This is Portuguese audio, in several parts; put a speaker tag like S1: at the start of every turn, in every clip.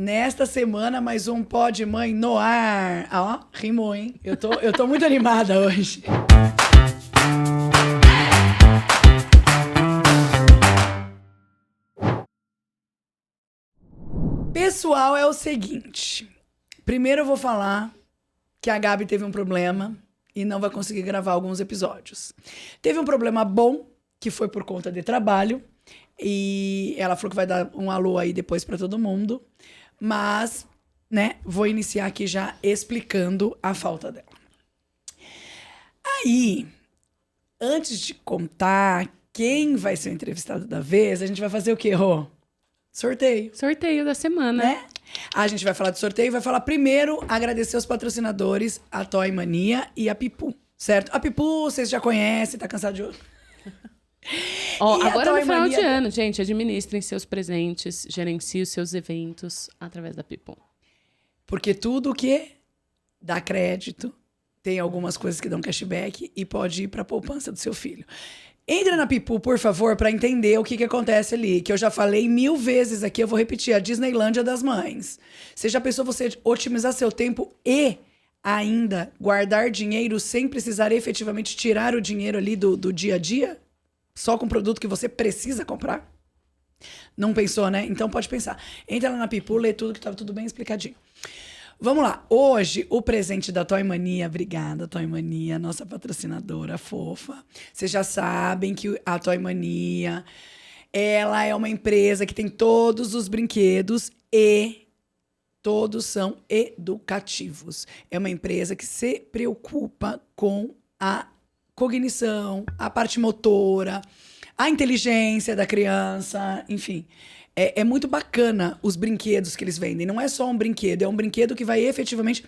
S1: Nesta semana, mais um Pod Mãe no ar. Ó, rimou, hein? Eu tô muito animada hoje. Pessoal, é o seguinte. Primeiro eu vou falar que a Gabi teve um problema e não vai conseguir gravar alguns episódios. Teve um problema bom, que foi por conta de trabalho. E ela falou que vai dar um alô aí depois pra todo mundo. Mas, né, vou iniciar aqui já explicando a falta dela. Aí, antes de contar quem vai ser o entrevistado da vez, a gente vai fazer o quê, Rô? Sorteio.
S2: Sorteio da semana.
S1: Né? A gente vai falar do sorteio e vai falar primeiro, agradecer os patrocinadores, a Toy Mania e a Pipu, certo? A Pipu, vocês já conhecem, tá cansado de...
S2: Ó, agora no final de ano, gente, administrem seus presentes, gerenciem os seus eventos através da Pipu.
S1: Porque tudo que dá crédito, tem algumas coisas que dão cashback e pode ir pra poupança do seu filho. Entra na Pipu, por favor, pra entender o que acontece ali, que eu já falei 1000 vezes aqui, eu vou repetir, a Disneylândia das mães. Você já pensou você otimizar seu tempo e ainda guardar dinheiro sem precisar efetivamente tirar o dinheiro ali do dia a dia? Só com produto que você precisa comprar? Não pensou, né? Então pode pensar. Entra lá na Pipu, lê tudo que tá tudo bem explicadinho. Vamos lá. Hoje, o presente da Toy Mania. Obrigada, Toy Mania, nossa patrocinadora fofa. Vocês já sabem que a Toy Mania, ela é uma empresa que tem todos os brinquedos e todos são educativos. É uma empresa que se preocupa com a cognição, a parte motora, a inteligência da criança, enfim. É muito bacana os brinquedos que eles vendem. Não é só um brinquedo, é um brinquedo que vai efetivamente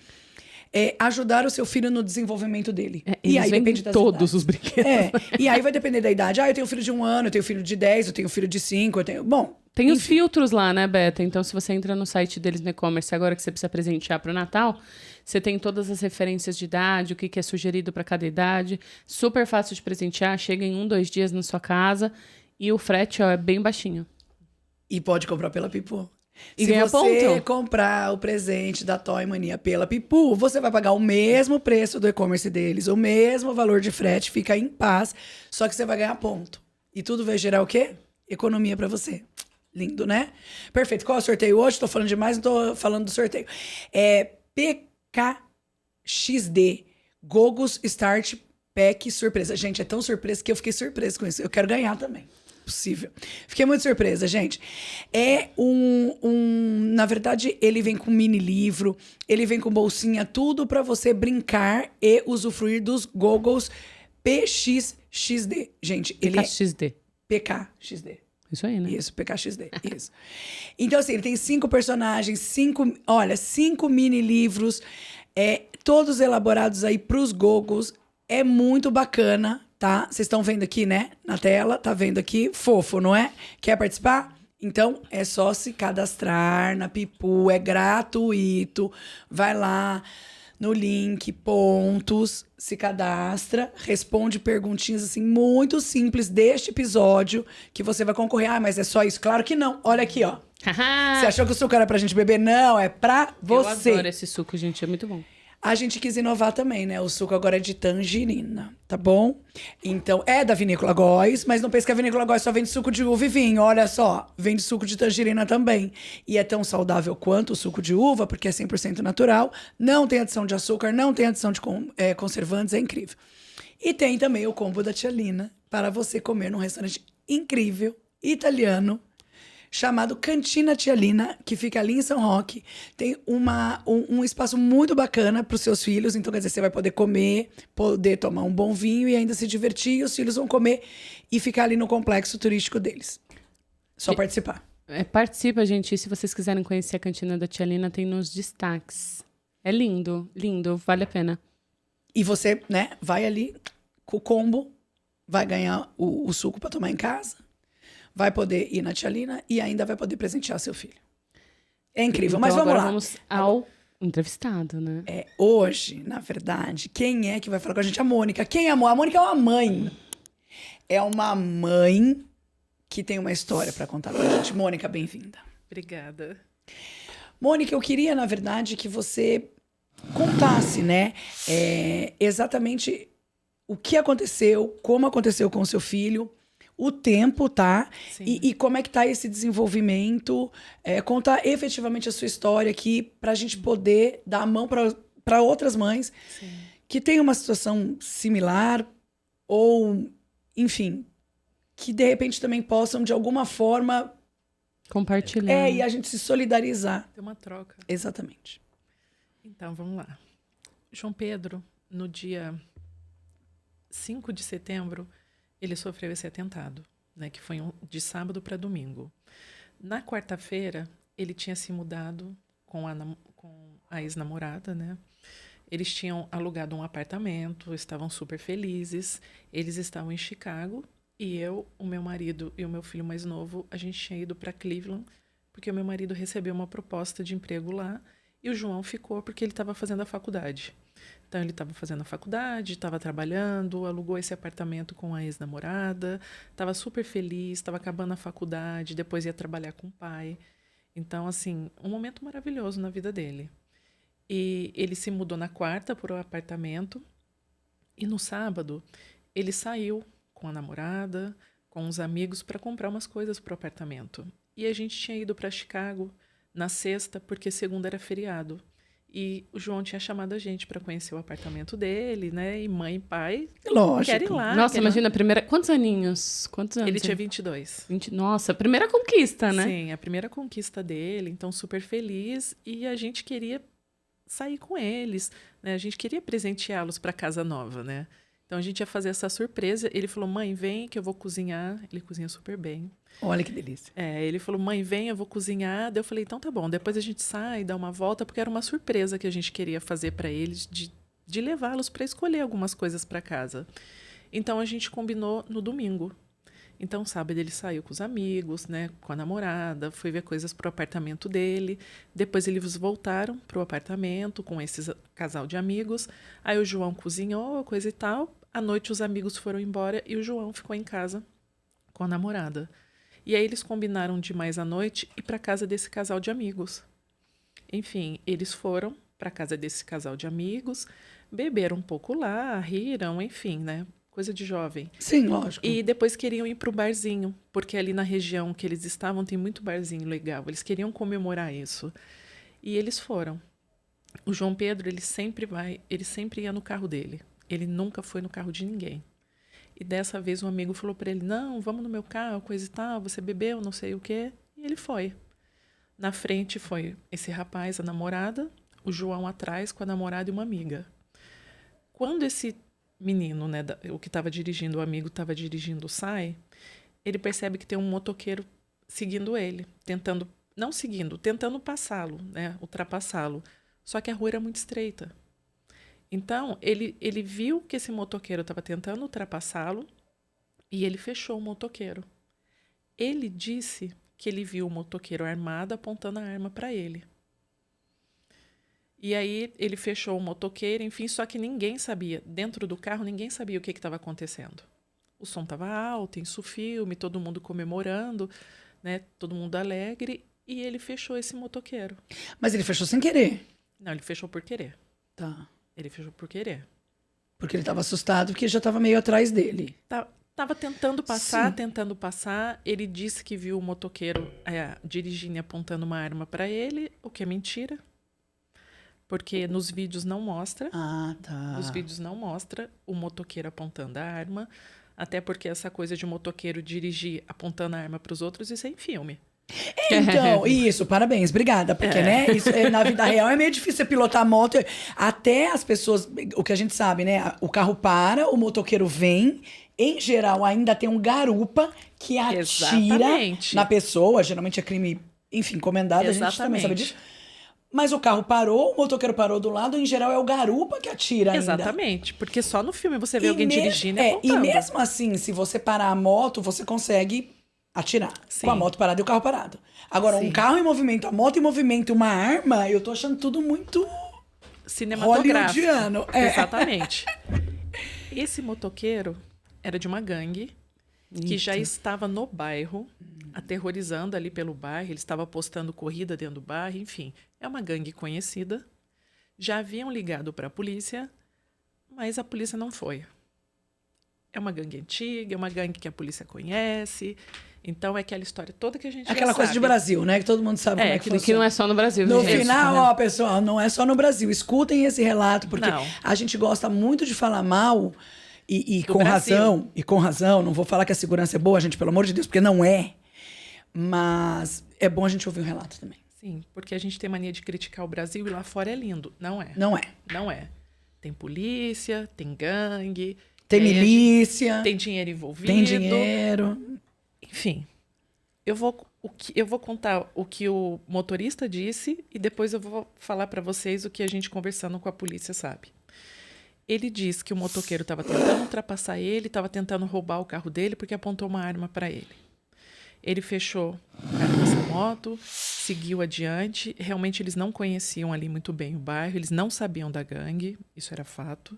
S1: ajudar o seu filho no desenvolvimento dele.
S2: E aí depende das todos idades. Os brinquedos.
S1: E aí vai depender da idade. Ah, eu tenho filho de 1 ano, eu tenho filho de 10, eu tenho filho de 5, eu tenho... Bom...
S2: Tem os filtros lá, né, Beta? Então, se você entra no site deles no e-commerce, agora que você precisa presentear para o Natal, você tem todas as referências de idade, o que é sugerido para cada idade. Super fácil de presentear, chega em 1, 2 dias na sua casa e o frete é bem baixinho.
S1: E pode comprar pela Pipu.
S2: E
S1: se
S2: ganha
S1: você
S2: ponto.
S1: comprar o presente da Toy Mania pela Pipu, você vai pagar o mesmo preço do e-commerce deles, o mesmo valor de frete, fica em paz, só que você vai ganhar ponto. E tudo vai gerar o quê? Economia para você. Lindo, né? Perfeito. Qual é o sorteio hoje? Tô falando demais, não tô falando do sorteio. É PKXD, Gogos Start Pack Surpresa. Gente, é tão surpresa que eu fiquei surpresa com isso. Eu quero ganhar também. Possível. Fiquei muito surpresa, gente. É na verdade, ele vem com mini livro, ele vem com bolsinha, tudo pra você brincar e usufruir dos Gogos PXXD. Gente, ele
S2: PKXD.
S1: PKXD.
S2: Isso aí, né?
S1: Isso, PKXD, isso. Então, assim, ele tem 5 personagens, 5 mini livros, todos elaborados aí pros Gogos. É muito bacana, tá? Vocês estão vendo aqui, né? Na tela, tá vendo aqui? Fofo, não é? Quer participar? Então, é só se cadastrar na Pipu, é gratuito. Vai lá no link, pontos, se cadastra, responde perguntinhas assim muito simples deste episódio que você vai concorrer. Ah, mas é só isso? Claro que não. Olha aqui, ó. Você achou que o suco era pra gente beber? Não, é pra você.
S2: Eu adoro esse suco, gente, é muito bom.
S1: A gente quis inovar também, né? O suco agora é de tangerina, tá bom? Então, é da Vinícola Góes, mas não pense que a Vinícola Góes só vende suco de uva e vinho. Olha só, vende suco de tangerina também. E é tão saudável quanto o suco de uva, porque é 100% natural. Não tem adição de açúcar, não tem adição de conservantes, é incrível. E tem também o combo da Tia Lina, para você comer num restaurante incrível, italiano, chamado Cantina Tia Lina, que fica ali em São Roque. Tem um espaço muito bacana para os seus filhos. Então, quer dizer, você vai poder comer, poder tomar um bom vinho e ainda se divertir. E os filhos vão comer e ficar ali no complexo turístico deles. Só participar.
S2: Participa, gente. E se vocês quiserem conhecer a Cantina da Tia Lina, tem nos destaques. É lindo, lindo. Vale a pena.
S1: E você, né, vai ali com o combo, vai ganhar o suco para tomar em casa. Vai poder ir na Tia Lina e ainda vai poder presentear seu filho. É incrível,
S2: então,
S1: mas vamos
S2: agora
S1: lá.
S2: Vamos ao entrevistado, né?
S1: Hoje, na verdade, quem é que vai falar com a gente? A Mônica. Quem é a Mônica? A Mônica é uma mãe. É uma mãe que tem uma história para contar pra gente. Mônica, bem-vinda.
S3: Obrigada.
S1: Mônica, eu queria, na verdade, que você contasse, né? Exatamente o que aconteceu, como aconteceu com o seu filho, o tempo, tá?
S3: Sim.
S1: E como é que tá esse desenvolvimento. Conta efetivamente a sua história aqui pra gente poder dar a mão para outras mães
S3: Sim.
S1: que têm uma situação similar ou, enfim, que de repente também possam, de alguma forma,
S2: Compartilhar.
S1: e a gente se solidarizar.
S3: Tem uma troca.
S1: Exatamente.
S3: Então, vamos lá. João Pedro, no dia 5 de setembro, ele sofreu esse atentado, né, que foi de sábado para domingo. Na quarta-feira, ele tinha se mudado com a ex-namorada, né? Eles tinham alugado um apartamento, estavam super felizes. Eles estavam em Chicago e eu, o meu marido e o meu filho mais novo, a gente tinha ido para Cleveland porque o meu marido recebeu uma proposta de emprego lá e o João ficou porque ele estava fazendo a faculdade. Então, ele estava fazendo a faculdade, estava trabalhando, alugou esse apartamento com a ex-namorada, estava super feliz, estava acabando a faculdade, depois ia trabalhar com o pai. Então, assim, um momento maravilhoso na vida dele. E ele se mudou na quarta para o apartamento e no sábado ele saiu com a namorada, com os amigos para comprar umas coisas para o apartamento. E a gente tinha ido para Chicago na sexta porque segunda era feriado. E o João tinha chamado a gente para conhecer o apartamento dele, né? E mãe e pai
S1: Lógico.
S3: querem ir lá.
S2: Nossa, imagina, a primeira... Quantos aninhos? Quantos anos?
S3: Ele tinha 22.
S2: 20... Nossa, a primeira conquista, né?
S3: Sim, a primeira conquista dele. Então, super feliz. E a gente queria sair com eles, né? A gente queria presenteá-los para casa nova, né? Então, a gente ia fazer essa surpresa. Ele falou, mãe, vem que eu vou cozinhar. Ele cozinha super bem.
S1: Olha que delícia.
S3: Ele falou, mãe, vem, eu vou cozinhar. Daí eu falei, então tá bom. Depois a gente sai, dá uma volta, porque era uma surpresa que a gente queria fazer para eles, de levá-los para escolher algumas coisas para casa. Então, a gente combinou no domingo. Então, sábado ele saiu com os amigos, né, com a namorada, foi ver coisas pro apartamento dele. Depois eles voltaram pro apartamento com esse casal de amigos. Aí o João cozinhou, coisa e tal. À noite os amigos foram embora e o João ficou em casa com a namorada. E aí eles combinaram de mais à noite ir para casa desse casal de amigos. Enfim, eles foram para casa desse casal de amigos, beberam um pouco lá, riram, enfim, né? Coisa de jovem.
S1: Sim, lógico.
S3: E depois queriam ir para o barzinho, porque ali na região que eles estavam tem muito barzinho legal. Eles queriam comemorar isso. E eles foram. O João Pedro, ele sempre ia no carro dele. Ele nunca foi no carro de ninguém. E dessa vez um amigo falou para ele, não, vamos no meu carro, coisa e tal, você bebeu, não sei o quê. E ele foi. Na frente foi esse rapaz, a namorada, o João atrás com a namorada e uma amiga. Quando esse menino, né, o que estava dirigindo, o amigo estava dirigindo, sai, ele percebe que tem um motoqueiro seguindo ele, tentando passá-lo, né, ultrapassá-lo. Só que a rua era muito estreita. Então, ele viu que esse motoqueiro estava tentando ultrapassá-lo e ele fechou o motoqueiro. Ele disse que ele viu o motoqueiro armado apontando a arma para ele. E aí ele fechou o motoqueiro, enfim, só que ninguém sabia. Dentro do carro, ninguém sabia o que estava acontecendo. O som estava alto, isso filme, todo mundo comemorando, né? Todo mundo alegre. E ele fechou esse motoqueiro.
S1: Mas ele fechou sem querer.
S3: Não, ele fechou por querer.
S1: Tá.
S3: Ele fechou por querer.
S1: Porque ele estava assustado, porque já estava meio atrás dele.
S3: Tava tentando passar. Ele disse que viu o motoqueiro dirigindo e apontando uma arma para ele, o que é mentira. Porque nos vídeos não mostra.
S1: Ah, tá.
S3: Os vídeos não mostram o motoqueiro apontando a arma. Até porque essa coisa de motoqueiro dirigir apontando a arma para os outros, isso é em filme.
S1: Então, isso, parabéns, obrigada. Porque, né, isso, na vida real é meio difícil você pilotar a moto. Até as pessoas, o que a gente sabe, né? O carro para, o motoqueiro vem. Em geral, ainda tem um garupa que atira
S3: Exatamente.
S1: na pessoa. Geralmente é crime, enfim, encomendado.
S3: Exatamente.
S1: A gente também sabe disso. Mas o carro parou, o motoqueiro parou do lado. Em geral, é o garupa que atira ainda.
S3: Exatamente. Porque só no filme você vê alguém dirigindo e
S1: E
S3: apontando.
S1: mesmo assim, se você parar a moto, você consegue atirar.
S3: Sim.
S1: Com a moto parada e o carro parado. Agora,
S3: Sim.
S1: um carro em movimento, a moto em movimento, uma arma, eu tô achando tudo muito
S3: Cinematográfico.
S1: hollywoodiano.
S3: Exatamente. Esse motoqueiro era de uma gangue que já estava no bairro aterrorizando ali pelo bairro. Ele estava apostando corrida dentro do bairro, enfim. É uma gangue conhecida. Já haviam ligado para a polícia, mas a polícia não foi. É uma gangue antiga, é uma gangue que a polícia conhece. Então, é aquela história toda que a gente
S1: Aquela
S3: já
S1: coisa
S3: sabe.
S1: de Brasil, né? Que todo mundo sabe como é que
S2: Que
S1: funciona.
S2: não é só no Brasil,
S1: No
S2: gente.
S1: final, ó, pessoal, não é só no Brasil. Escutem esse relato, porque
S3: Não.
S1: a gente gosta muito de falar mal e
S3: Do
S1: com
S3: Brasil.
S1: razão. E com razão. Não vou falar que a segurança é boa, gente, pelo amor de Deus, porque não é. Mas é bom a gente ouvir o relato também.
S3: Sim, porque a gente tem mania de criticar o Brasil e lá fora é lindo. Não é.
S1: Não é.
S3: Não é. Tem polícia, tem gangue.
S1: Tem
S3: e aí a
S1: milícia,
S3: gente- tem dinheiro envolvido.
S1: tem dinheiro.
S3: Enfim, eu vou contar o que o motorista disse e depois eu vou falar para vocês o que a gente conversando com a polícia sabe. Ele disse que o motoqueiro estava tentando ultrapassar ele, estava tentando roubar o carro dele porque apontou uma arma para ele. Ele fechou o carro dessa moto, seguiu adiante. Realmente eles não conheciam ali muito bem o bairro, eles não sabiam da gangue, isso era fato.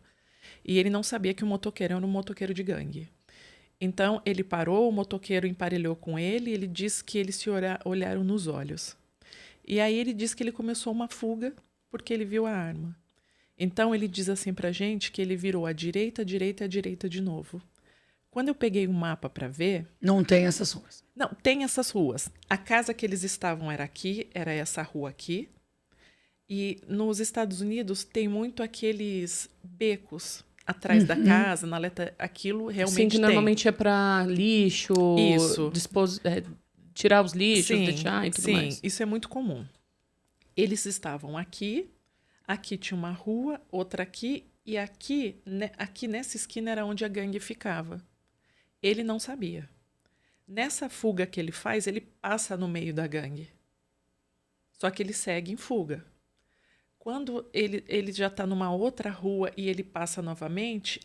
S3: E ele não sabia que o motoqueiro era um motoqueiro de gangue. Então, ele parou, o motoqueiro emparelhou com ele, ele disse que eles se olharam nos olhos. E aí ele disse que ele começou uma fuga porque ele viu a arma. Então, ele diz assim pra gente que ele virou à direita, à direita, à direita de novo. Quando eu peguei o mapa para ver...
S1: Não tem essas ruas.
S3: Não, tem essas ruas. A casa que eles estavam era aqui, era essa rua aqui. E nos Estados Unidos tem muito aqueles becos atrás da casa, na letra, aquilo realmente
S2: Sim, que
S3: tem.
S2: normalmente é pra lixo,
S3: Isso.
S2: tirar os lixos,
S3: Sim,
S2: deixar e tudo
S3: sim,
S2: mais.
S3: isso é muito comum. Eles estavam aqui tinha uma rua, outra aqui, e aqui nessa esquina era onde a gangue ficava. Ele não sabia. Nessa fuga que ele faz, ele passa no meio da gangue. Só que ele segue em fuga. Quando ele já está numa outra rua e ele passa novamente,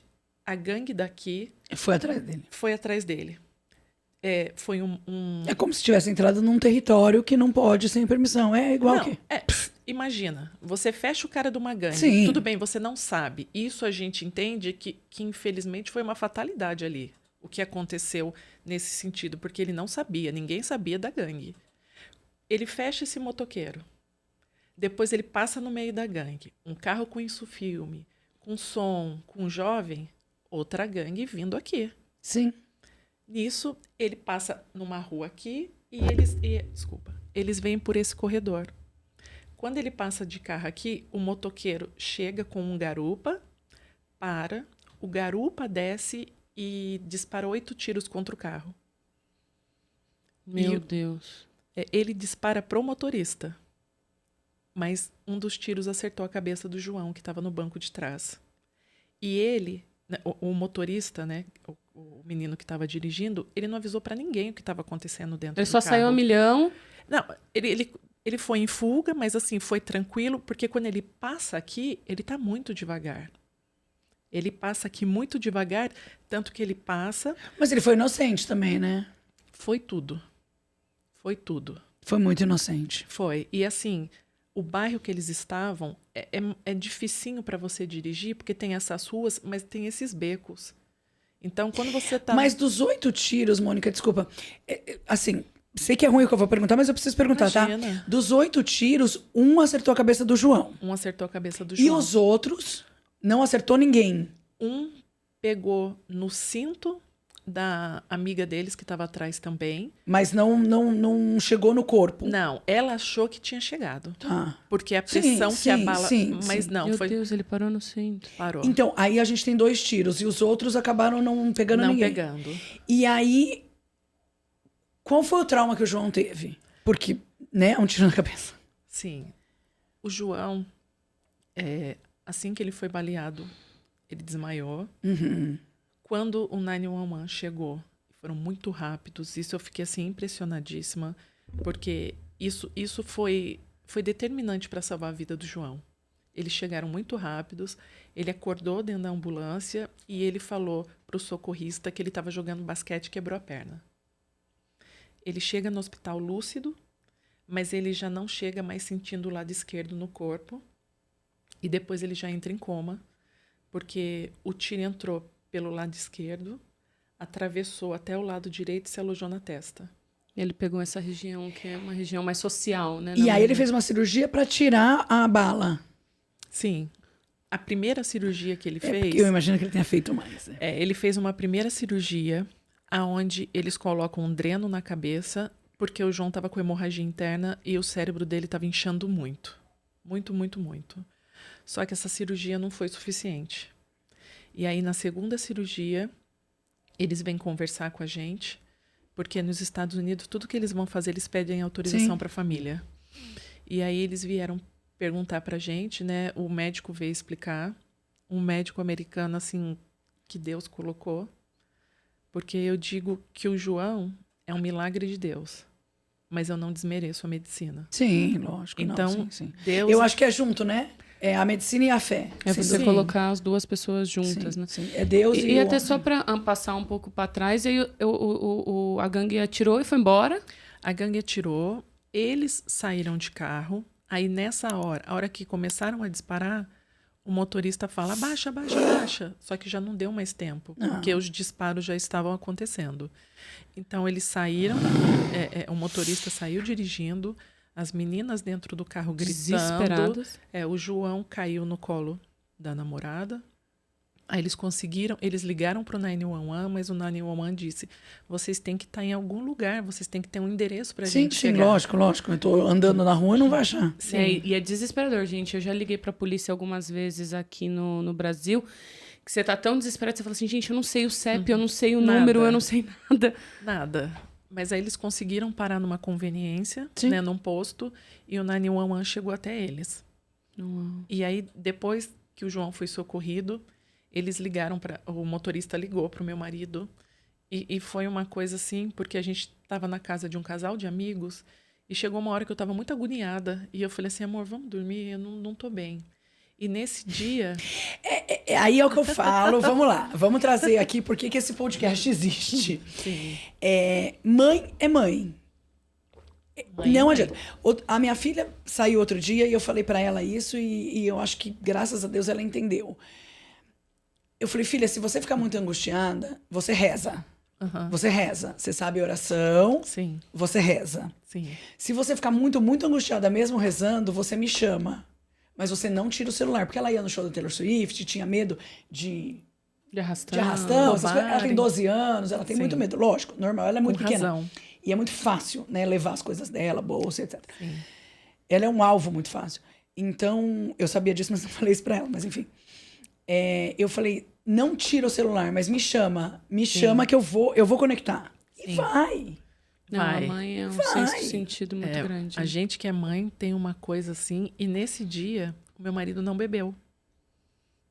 S3: a gangue daqui
S1: Foi atrás dele.
S3: foi atrás dele. Foi
S1: É como se tivesse entrado num território que não pode sem permissão. É igual
S3: Não,
S1: que...
S3: imagina, você fecha o cara de uma gangue.
S1: Sim.
S3: Tudo bem, você não sabe. Isso a gente entende que infelizmente foi uma fatalidade ali. O que aconteceu nesse sentido, porque ele não sabia, ninguém sabia da gangue. Ele fecha esse motoqueiro. Depois ele passa no meio da gangue. Um carro com isso filme, com som, com jovem, outra gangue vindo aqui.
S1: Sim.
S3: Nisso, ele passa numa rua aqui e eles vêm por esse corredor. Quando ele passa de carro aqui, o motoqueiro chega com um garupa, para, o garupa desce e dispara 8 tiros contra o carro.
S2: Meu Deus.
S3: Ele dispara pro motorista, mas um dos tiros acertou a cabeça do João, que estava no banco de trás. E ele, o motorista, né, o menino que estava dirigindo, ele não avisou para ninguém o que estava acontecendo dentro
S2: Ele
S3: do
S2: só
S3: carro.
S2: saiu a milhão.
S3: Não, ele foi em fuga, mas assim, foi tranquilo, porque quando ele passa aqui, ele tá muito devagar. Ele passa aqui muito devagar, tanto que ele passa...
S1: Mas ele foi inocente também, né?
S3: Foi tudo. Foi tudo.
S1: Foi muito inocente.
S3: Foi. E assim, o bairro que eles estavam é dificinho para você dirigir, porque tem essas ruas, mas tem esses becos. Então, quando você tá...
S1: Mas dos 8 tiros, Mônica, desculpa. Assim, sei que é ruim o que eu vou perguntar, mas eu preciso perguntar,
S3: Imagina.
S1: tá? Dos 8 tiros, um acertou a cabeça do João.
S3: Um acertou a cabeça do
S1: E
S3: João.
S1: os outros não acertou ninguém.
S3: Um pegou no cinto da amiga deles, que estava atrás também.
S1: Mas não chegou no corpo.
S3: Não, ela achou que tinha chegado.
S1: Tá.
S3: Porque a
S1: Sim,
S3: pressão que a
S1: sim,
S3: bala...
S1: sim,
S3: mas
S1: sim.
S3: não,
S2: Meu
S3: foi...
S2: Deus, ele parou no centro.
S3: Parou.
S1: Então, aí a gente tem 2 tiros e os outros acabaram não pegando
S3: não
S1: ninguém.
S3: pegando.
S1: E aí, qual foi o trauma que o João teve? Porque, né, um tiro na cabeça.
S3: Sim. O João, assim que ele foi baleado, ele desmaiou.
S1: Uhum.
S3: Quando o 911 chegou, foram muito rápidos. Isso eu fiquei assim impressionadíssima, porque isso foi determinante para salvar a vida do João. Eles chegaram muito rápidos, ele acordou dentro da ambulância e ele falou para o socorrista que ele estava jogando basquete e quebrou a perna. Ele chega no hospital lúcido, mas ele já não chega mais sentindo o lado esquerdo no corpo. E depois ele já entra em coma, porque o tiro entrou pelo lado esquerdo, atravessou até o lado direito e se alojou na testa.
S2: Ele pegou essa região que é uma região mais social, né?
S1: E aí ele fez uma cirurgia para tirar a bala.
S3: Sim. A primeira cirurgia que ele fez...
S1: Porque eu imagino que ele tenha feito mais. Né?
S3: Ele fez uma primeira cirurgia onde eles colocam um dreno na cabeça porque o João estava com hemorragia interna e o cérebro dele estava inchando muito. Muito, muito, muito. Só que essa cirurgia não foi suficiente. E aí, na segunda cirurgia, eles vêm conversar com a gente, porque nos Estados Unidos, tudo que eles vão fazer, eles pedem autorização para a família. E aí, eles vieram perguntar para a gente, né? O médico veio explicar. Um médico americano, assim, que Deus colocou. Porque eu digo que o João é um milagre de Deus. Mas eu não desmereço a medicina.
S1: Sim, lógico.
S3: Então,
S1: não, sim.
S3: Deus...
S1: Eu acho que é junto, né? É a medicina e a fé.
S2: É você colocar as duas pessoas juntas, né?
S1: Sim. É Deus e
S2: até
S1: homem.
S2: só para passar um pouco para trás, aí a gangue atirou e foi embora.
S3: A gangue atirou, eles saíram de carro. Aí, nessa hora, a hora que começaram a disparar, o motorista fala, abaixa, abaixa, abaixa. Só que já não deu mais tempo, porque os disparos já estavam acontecendo. Então, eles saíram, o motorista saiu dirigindo, as meninas dentro do carro gritando.
S2: Desesperadas.
S3: O João caiu no colo da namorada. Aí eles ligaram para o 911, mas o 911 disse, vocês têm que estar em algum lugar, vocês têm que ter um endereço para a gente chegar.
S1: Sim, lógico. Eu tô andando na rua e não vai achar.
S2: E é desesperador, gente. Eu já liguei para a polícia algumas vezes aqui no Brasil, que você tá tão desesperado, você fala assim, gente, eu não sei o CEP, eu não sei o número, eu não sei nada.
S3: Nada. Mas aí eles conseguiram parar numa conveniência, né, num posto, e o 911 chegou até eles. E aí, depois que o João foi socorrido, eles ligaram o motorista ligou para o meu marido, e foi uma coisa assim, porque a gente estava na casa de um casal de amigos, e chegou uma hora que eu estava muito agoniada, e eu falei assim, amor, vamos dormir, eu não tô bem. E nesse dia...
S1: Aí é o que eu falo. Vamos lá. Vamos trazer aqui por que esse podcast existe.
S3: Sim.
S1: Mãe é mãe. Não adianta. A minha filha saiu outro dia e eu falei pra ela isso e eu acho que, graças a Deus, ela entendeu. Eu falei, filha, se você ficar muito angustiada, você reza. Você reza. Você sabe oração,
S3: Sim.
S1: você reza.
S3: Sim.
S1: Se você ficar muito, muito angustiada mesmo rezando, você me chama. Mas você não tira o celular. Porque ela ia no show da Taylor Swift, tinha medo de
S2: arrastão.
S1: Essas coisas. Ela tem 12 anos, ela tem muito medo. Lógico, normal, ela é muito pequena.
S3: Razão.
S1: E é muito fácil, né? Levar as coisas dela, bolsa, etc.
S3: Sim.
S1: Ela é um alvo muito fácil. Então, eu sabia disso, mas não falei isso pra ela. Mas enfim. Eu falei, não tira o celular, mas me chama. Me chama que eu vou conectar. E vai.
S2: Não, a mãe é um senso de sentido muito grande.
S3: A gente que é mãe tem uma coisa assim, e nesse dia, o meu marido não bebeu.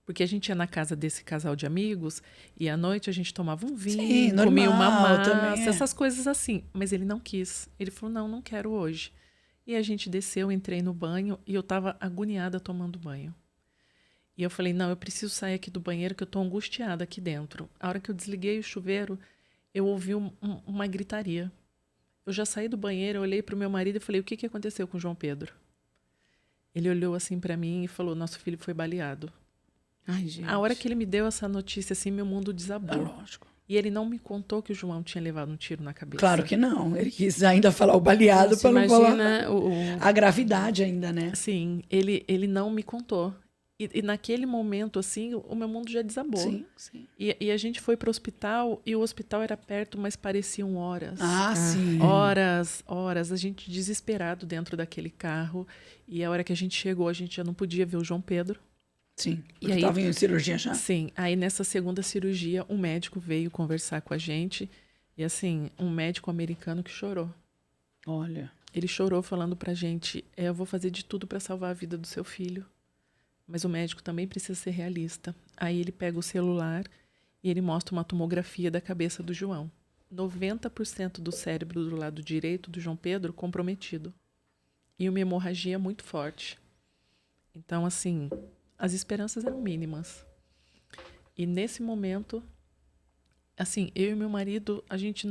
S3: Porque a gente ia na casa desse casal de amigos, e à noite a gente tomava um vinho, comia uma massa, essas coisas assim. Mas ele não quis. Ele falou, não quero hoje. E a gente desceu, entrei no banho, e eu estava agoniada tomando banho. E eu falei, não, eu preciso sair aqui do banheiro, que eu estou angustiada aqui dentro. A hora que eu desliguei o chuveiro, eu ouvi uma gritaria. Eu já saí do banheiro, eu olhei para o meu marido e falei, o que aconteceu com o João Pedro? Ele olhou assim para mim e falou, nosso filho foi baleado.
S2: Ai, gente.
S3: A hora que ele me deu essa notícia, assim, meu mundo desabou.
S1: Lógico.
S3: E ele não me contou que o João tinha levado um tiro na cabeça.
S1: Claro que não. Ele quis ainda falar o baleado para não falar a gravidade ainda, né?
S3: Sim, ele não me contou. E naquele momento, assim, o meu mundo já desabou.
S1: Sim.
S3: E a gente foi para o hospital, e o hospital era perto, mas pareciam horas.
S1: Sim.
S3: Horas. A gente desesperado dentro daquele carro. E a hora que a gente chegou, a gente já não podia ver o João Pedro.
S1: Sim, porque estava em cirurgia já.
S3: Sim, aí nessa segunda cirurgia, um médico veio conversar com a gente. E assim, um médico americano que chorou.
S1: Olha.
S3: Ele chorou falando pra gente, eu vou fazer de tudo para salvar a vida do seu filho. Mas o médico também precisa ser realista. Aí ele pega o celular e ele mostra uma tomografia da cabeça do João. 90% do cérebro do lado direito do João Pedro comprometido. E uma hemorragia muito forte. Então, assim, as esperanças eram mínimas. E nesse momento, assim, eu e meu marido, a gente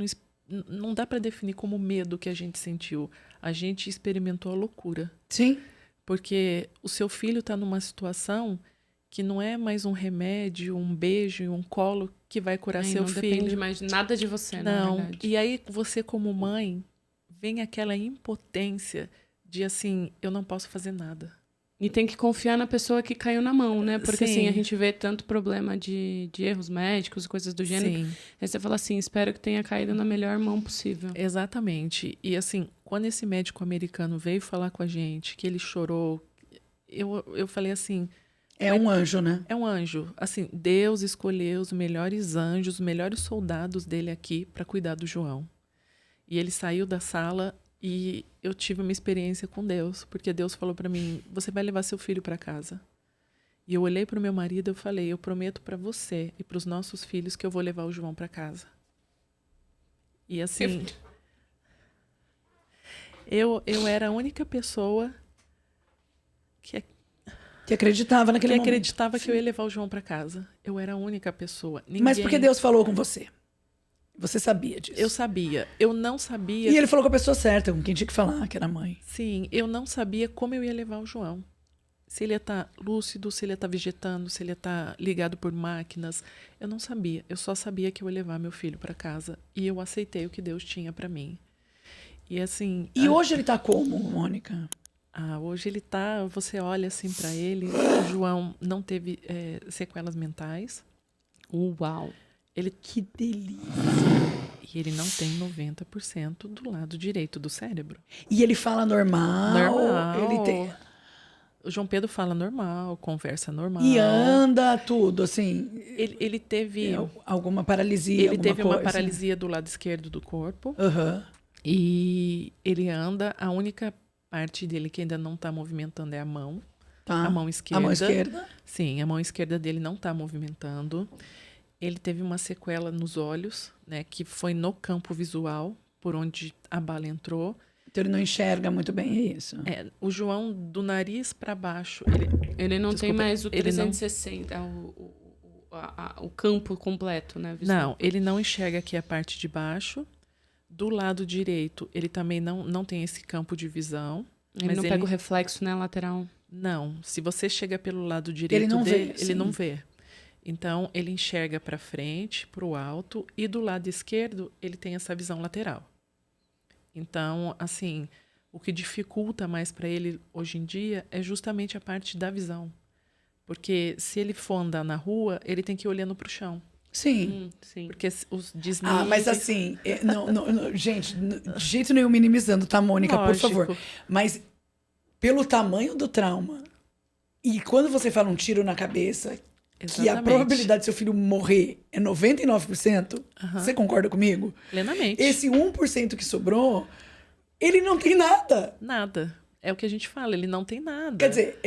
S3: não dá para definir como medo que a gente sentiu. A gente experimentou a loucura.
S1: Sim.
S3: Porque o seu filho está numa situação que não é mais um remédio, um beijo e um colo que vai curar seu filho.
S2: Não depende mais nada de você,
S3: não.
S2: Na verdade.
S3: E aí você como mãe, vem aquela impotência de assim, eu não posso fazer nada.
S2: E tem que confiar na pessoa que caiu na mão, né? Porque
S3: Sim.
S2: assim, a gente vê tanto problema de erros médicos, coisas do gênero.
S3: Sim,
S2: Aí você fala assim, espero que tenha caído na melhor mão possível.
S3: exatamente. E assim, quando esse médico americano veio falar com a gente, que ele chorou, eu falei assim,
S1: É um anjo, né?
S3: é um anjo. Assim, Deus escolheu os melhores anjos, os melhores soldados dele aqui para cuidar do João. E ele saiu da sala e eu tive uma experiência com Deus, porque Deus falou para mim: você vai levar seu filho para casa. E eu olhei para o meu marido e eu falei: eu prometo para você e para os nossos filhos que eu vou levar o João para casa. E assim, eu era a única pessoa que
S1: Que acreditava naquele momento.
S3: acreditava que eu ia levar o João para casa. Eu era a única pessoa.
S1: Mas porque Deus falou com você. Você sabia disso.
S3: Eu sabia. Eu não sabia.
S1: E ele falou com a pessoa certa, com quem tinha que falar, que era a mãe.
S3: Sim, eu não sabia como eu ia levar o João. Se ele ia estar lúcido, se ele ia estar vegetando, se ele ia estar ligado por máquinas. Eu não sabia. Eu só sabia que eu ia levar meu filho para casa. E eu aceitei o que Deus tinha para mim. E assim.
S1: E hoje ele tá como, Mônica?
S3: Hoje ele tá. Você olha assim para ele. O João não teve sequelas mentais.
S2: Uau!
S1: Que delícia.
S3: E ele não tem 90% do lado direito do cérebro.
S1: E ele fala normal.
S3: Normal.
S1: Ele tem...
S3: O João Pedro fala normal, conversa normal.
S1: E anda tudo, assim.
S3: Ele teve.
S1: Alguma paralisia.
S3: Ele
S1: alguma
S3: teve uma
S1: coisa.
S3: paralisia do lado esquerdo do corpo.
S1: Aham.
S3: E ele anda. A única parte dele que ainda não está movimentando é a mão.
S1: Tá.
S3: A mão esquerda.
S1: A mão esquerda.
S3: Sim, a mão esquerda dele não está movimentando. Ele teve uma sequela nos olhos, né? Que foi no campo visual, por onde a bala entrou.
S1: Então ele não enxerga muito bem, é isso.
S3: O João, do nariz para baixo,
S2: Ele não tem
S3: Desculpa,
S2: mais o
S3: ele não-
S2: 360, o campo completo, né? visual.
S3: Não, ele não enxerga aqui a parte de baixo. Do lado direito, ele também não tem esse campo de visão.
S2: Ele
S3: mas
S2: não pega o reflexo, né? Lateral.
S3: Não, se você chega pelo lado direito
S1: Ele não vê,
S3: dele,
S1: sim.
S3: ele não vê. Então, ele enxerga para frente, para o alto, e do lado esquerdo, ele tem essa visão lateral. Então, assim, o que dificulta mais para ele hoje em dia é justamente a parte da visão. Porque se ele for andar na rua, ele tem que ir olhando para o chão.
S1: Sim.
S2: Sim.
S3: Porque os deslizes...
S1: Mas assim, gente, de jeito nenhum minimizando, tá, Mônica,
S3: Lógico.
S1: por favor. Mas pelo tamanho do trauma, e quando você fala um tiro na cabeça, que a
S3: Exatamente.
S1: probabilidade de seu filho morrer é 99%, você concorda comigo?
S3: Plenamente.
S1: Esse 1% que sobrou, ele não tem nada.
S3: Nada. É o que a gente fala, ele não tem nada.
S1: Quer dizer,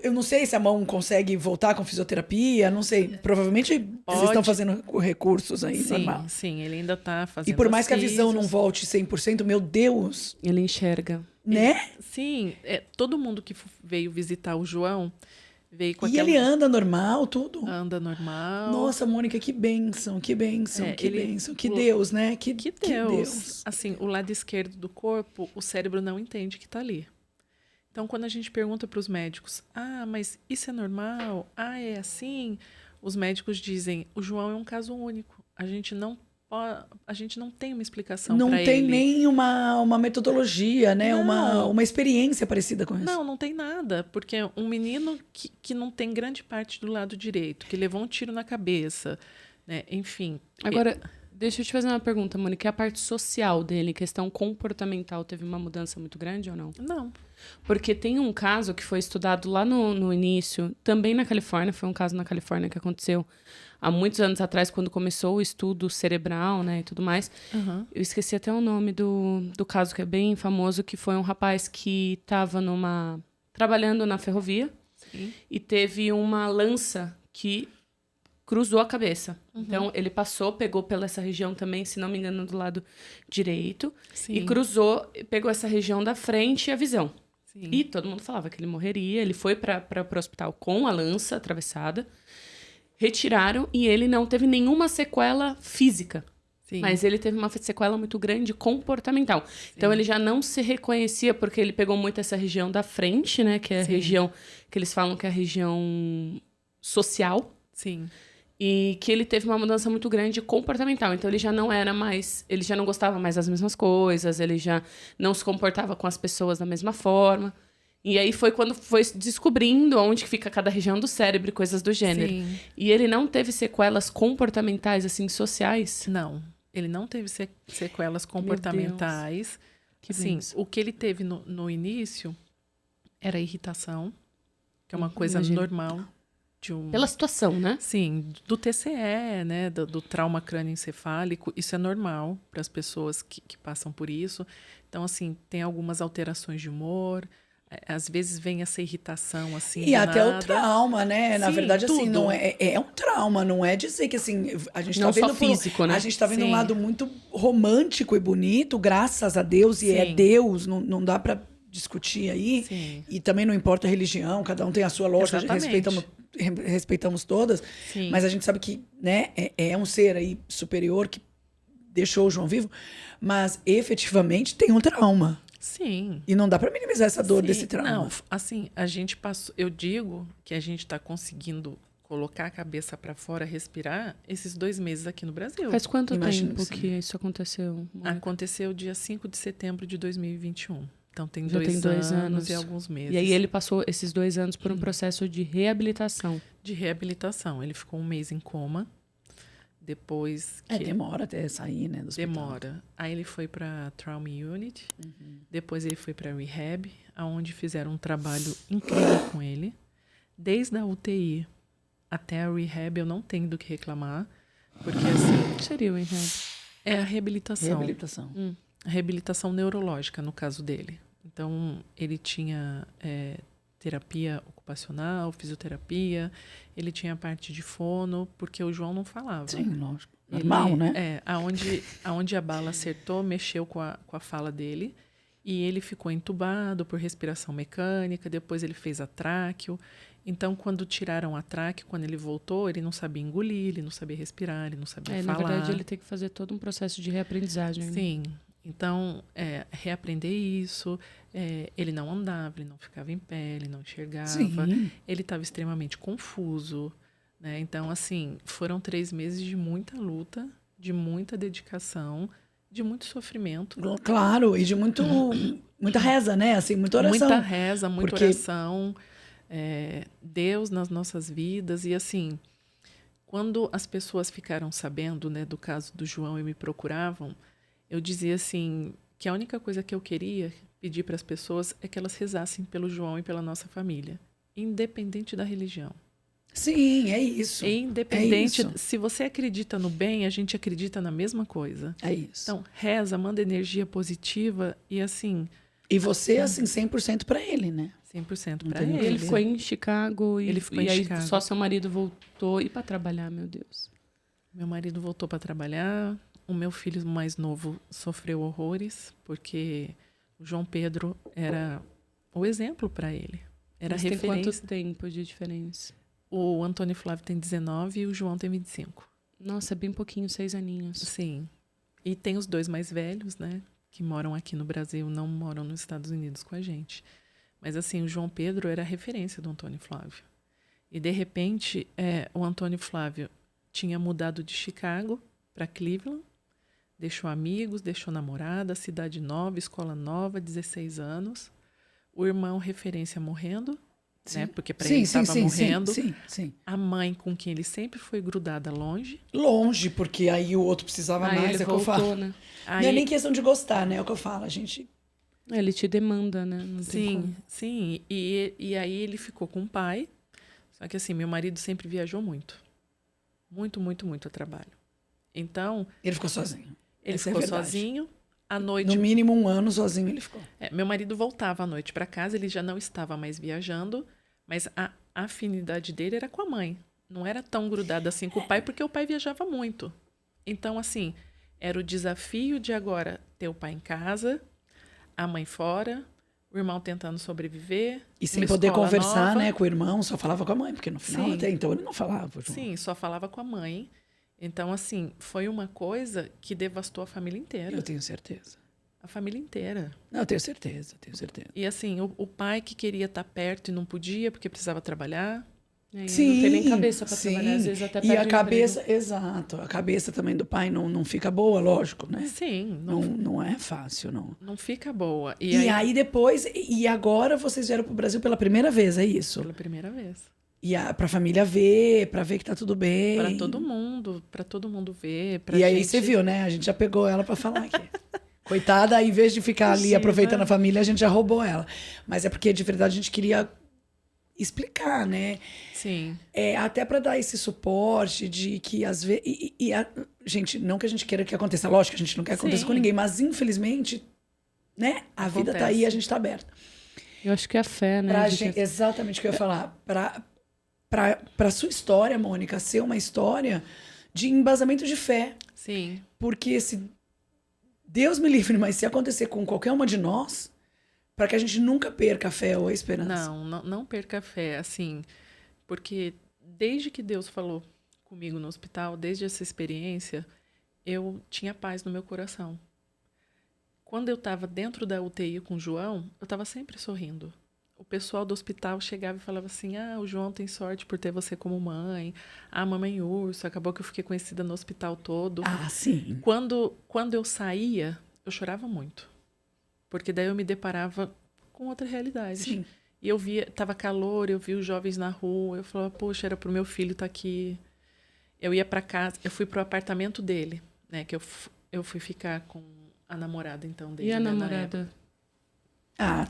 S1: eu não sei se a mão consegue voltar com fisioterapia, não sei. Provavelmente vocês estão fazendo recursos aí, normal.
S3: Sim, ele ainda está fazendo
S1: E por mais que a visão não
S3: físios.
S1: volte 100%, meu Deus,
S2: Ele enxerga.
S1: né?
S3: Sim, todo mundo que veio visitar o João veio com
S1: E
S3: aquela...
S1: ele anda normal, tudo.
S3: Anda normal.
S1: Nossa, Mônica, que bênção, que bênção, que
S3: ele-
S1: bênção. Que Deus, né?
S3: Que Deus. Assim, o lado esquerdo do corpo, o cérebro não entende que está ali. Então, quando a gente pergunta para os médicos, mas isso é normal? É assim? Os médicos dizem, o João é um caso único. A gente não tem uma explicação
S1: Não
S3: para
S1: tem
S3: ele.
S1: nem uma metodologia, né?
S3: Não.
S1: Uma experiência parecida com isso.
S3: Não tem nada. Porque um menino que não tem grande parte do lado direito, que levou um tiro na cabeça, né? Enfim.
S2: Agora, deixa eu te fazer uma pergunta, Mônica. A parte social dele, questão comportamental, teve uma mudança muito grande ou não?
S3: Não.
S2: Porque tem um caso que foi estudado lá no início, também na Califórnia, foi um caso na Califórnia que aconteceu há muitos anos atrás, quando começou o estudo cerebral, né, e tudo mais.
S3: Uhum.
S2: Eu esqueci até o nome do caso, que é bem famoso, que foi um rapaz que estava trabalhando na ferrovia.
S3: Sim.
S2: E teve uma lança que cruzou a cabeça. Então, ele pegou pela essa região também, se não me engano, do lado direito.
S3: Sim.
S2: E cruzou, pegou essa região da frente e a visão.
S3: Sim.
S2: E todo mundo falava que ele morreria. Ele foi para o hospital com a lança atravessada. Retiraram e ele não teve nenhuma sequela física.
S3: Sim.
S2: Mas ele teve uma sequela muito grande comportamental. Então, ele já não se reconhecia, porque ele pegou muito essa região da frente, né? Que é a região que eles falam que é a região social.
S3: Sim.
S2: E que ele teve uma mudança muito grande comportamental. Então, ele já não era mais... Ele já não gostava mais das mesmas coisas. Ele já não se comportava com as pessoas da mesma forma. E aí foi quando foi descobrindo onde que fica cada região do cérebro e coisas do gênero.
S3: Sim.
S2: E ele não teve sequelas comportamentais, assim, sociais?
S3: Não. Ele não teve sequelas comportamentais.
S2: Que
S3: Sim,
S2: benção.
S3: o que ele teve no início era irritação, que é uma coisa
S2: imagino.
S3: normal de um...
S2: Pela situação, né?
S3: Sim, do TCE, né, do trauma crânioencefálico, isso é normal para as pessoas que passam por isso. Então, assim, tem algumas alterações de humor, às vezes vem essa irritação, assim,
S1: E
S3: do
S1: até
S3: nada.
S1: o trauma, né? Na
S3: Sim,
S1: verdade, assim,
S3: tudo.
S1: não é um trauma, não é dizer que, assim, a gente
S2: Não
S1: tá vendo
S2: só físico, né?
S1: A gente tá vendo um
S3: Sim.
S1: lado muito romântico e bonito, graças a Deus, e é
S3: Sim.
S1: Deus, não dá pra discutir aí.
S3: Sim.
S1: E também não importa a religião, cada um tem a sua lógica,
S3: Exatamente.
S1: respeitamos todas,
S3: Sim.
S1: mas a gente sabe que, né, é um ser aí superior que deixou o João vivo, mas efetivamente tem um trauma.
S3: Sim.
S1: E não dá pra minimizar essa dor
S3: Sim.
S1: desse trauma.
S3: Não, assim, a gente passou. Eu digo que a gente está conseguindo colocar a cabeça para fora, respirar, esses 2 meses aqui no Brasil.
S2: Faz quanto
S1: Imagino
S2: tempo
S1: que
S2: que isso aconteceu, Mônica?
S3: Aconteceu dia 5 de setembro de 2021. Então tem
S2: Já
S3: 2
S2: tem 2 anos.
S3: e alguns meses.
S2: E aí ele passou esses 2 anos por um processo de reabilitação.
S3: De reabilitação. Ele ficou 1 mês em coma. Depois que
S1: Demora até sair, né, do hospital.
S3: demora. Aí ele foi para Trauma Unit. Depois ele foi para Rehab, aonde fizeram um trabalho incrível com ele. Desde a UTI até a Rehab eu não tenho do que reclamar, porque assim,
S2: O que seria o rehab?
S3: é a reabilitação.
S1: Reabilitação.
S3: A reabilitação neurológica, no caso dele. Então, ele tinha terapia ocupacional, fisioterapia, ele tinha a parte de fono, porque o João não falava.
S1: Sim, lógico. Normal, né?
S3: Aonde a bala acertou, mexeu com a fala dele, e ele ficou entubado por respiração mecânica, depois ele fez a tráqueo. Então, quando tiraram a tráqueo, quando ele voltou, ele não sabia engolir, ele não sabia respirar, ele não sabia
S2: Na
S3: falar.
S2: verdade, ele tem que fazer todo um processo de reaprendizagem. né?
S3: Sim. Então, reaprender isso. Ele não andava, ele não ficava em pé, ele não enxergava.
S1: Sim.
S3: Ele estava extremamente confuso. Né? Então, assim, foram 3 meses de muita luta, de muita dedicação, de muito sofrimento.
S1: Claro, e de muita reza, né? Assim, muita oração.
S3: Muita reza, muita
S1: Porque-
S3: oração. Deus nas nossas vidas. E, assim, quando as pessoas ficaram sabendo, né, do caso do João e me procuravam, eu dizia assim, que a única coisa que eu queria pedir para as pessoas é que elas rezassem pelo João e pela nossa família, independente da religião.
S1: Sim, é isso.
S3: Independente,
S1: É isso.
S3: se você acredita no bem, a gente acredita na mesma coisa.
S1: É isso.
S3: Então, reza, manda energia positiva e assim,
S1: E você, assim, 100% pra ele, né?
S3: 100%
S1: Não
S3: para
S1: tem
S3: ele.
S1: dúvida.
S2: Ele ficou em Chicago e,
S3: Ele ficou
S2: e
S3: em
S2: aí
S3: Chicago.
S2: só seu marido voltou e para trabalhar, meu Deus.
S3: Meu marido voltou para trabalhar. O meu filho mais novo sofreu horrores, porque o João Pedro era o exemplo para ele. Era
S2: Mas tem
S3: referência.
S2: quanto tempo de diferença?
S3: O Antônio Flávio tem 19 e o João tem 25.
S2: Nossa, é bem pouquinho, 6 aninhos.
S3: Sim. E tem os 2 mais velhos, né? Que moram aqui no Brasil, não moram nos Estados Unidos com a gente. Mas, assim, o João Pedro era a referência do Antônio Flávio. E, de repente, o Antônio Flávio tinha mudado de Chicago para Cleveland, deixou amigos, deixou namorada, cidade nova, escola nova, 16 anos. O irmão, referência, morrendo, né? Porque para ele estava morrendo.
S1: Sim.
S3: A mãe, com quem ele sempre foi grudada, longe.
S1: Longe, porque aí o outro precisava
S2: Aí
S1: mais,
S2: ele
S1: é o que eu
S2: voltou,
S1: falo.
S2: né?
S1: Não é nem questão de gostar, né? É o que eu falo, a gente...
S2: Ele te demanda, né? Não tem como.
S3: Sim. E aí ele ficou com o pai. Só que assim, meu marido sempre viajou muito. Muito, muito, muito a trabalho. Então,
S1: Ele ficou sozinho.
S3: ele
S1: Essa é a
S3: ficou
S1: verdade.
S3: sozinho. À noite,
S1: No mínimo 1 ano sozinho ele ficou.
S3: meu marido voltava à noite para casa, ele já não estava mais viajando, mas a afinidade dele era com a mãe. Não era tão grudado assim com o pai, porque o pai viajava muito. Então, assim, era o desafio de agora ter o pai em casa, a mãe fora, o irmão tentando sobreviver.
S1: E sem
S3: uma
S1: poder
S3: escola
S1: conversar,
S3: nova.
S1: né, com o irmão, só falava com a mãe, porque no final
S3: Sim.
S1: até então ele não falava. João.
S3: Sim, só falava com a mãe. Então, assim, foi uma coisa que devastou a família inteira.
S1: Eu tenho certeza.
S3: A família inteira.
S1: Não, eu tenho certeza, tenho certeza.
S3: E assim, o pai que queria estar perto e não podia porque precisava trabalhar.
S2: Não tem nem cabeça pra trabalhar, às vezes até
S1: E a cabeça, exato, a cabeça também do pai não fica boa, lógico, né?
S3: Sim.
S1: Não é fácil, não.
S3: Não fica boa.
S1: E aí depois, e agora vocês vieram pro Brasil pela primeira vez, é isso?
S3: Pela primeira vez.
S1: E pra família ver, pra ver que tá tudo bem.
S3: Pra todo mundo ver.
S1: E aí você viu, né? A gente já pegou ela pra falar aqui. Coitada, em vez de ficar ali aproveitando a família, a gente já roubou ela. Mas é porque, de verdade, a gente queria explicar, né?
S3: Sim.
S1: Até para dar esse suporte de que às vezes... gente, não que a gente queira que aconteça. Lógico que a gente não quer que aconteça com ninguém. Mas, infelizmente, né? A vida tá aí e a gente tá aberta.
S2: Eu acho que é a fé, né?
S1: Exatamente o que eu ia falar. Pra sua história, Mônica, ser uma história de embasamento de fé.
S3: Sim.
S1: Porque se... Deus me livre, mas se acontecer com qualquer uma de nós, para que a gente nunca perca a fé ou a esperança.
S3: Não perca a fé, assim, porque desde que Deus falou comigo no hospital, desde essa experiência, eu tinha paz no meu coração. Quando eu estava dentro da UTI com o João, eu estava sempre sorrindo. O pessoal do hospital chegava e falava assim, o João tem sorte por ter você como mãe. Mamãe urso, acabou que eu fiquei conhecida no hospital todo.
S1: Sim.
S3: Quando eu saía, eu chorava muito. Porque daí eu me deparava com outra realidade.
S1: Sim.
S3: E eu via, tava calor, eu via os jovens na rua, eu falava, poxa, era pro meu filho estar aqui. Eu ia para casa, eu fui pro apartamento dele, né, que eu fui ficar com a namorada então dele.
S2: E a namorada?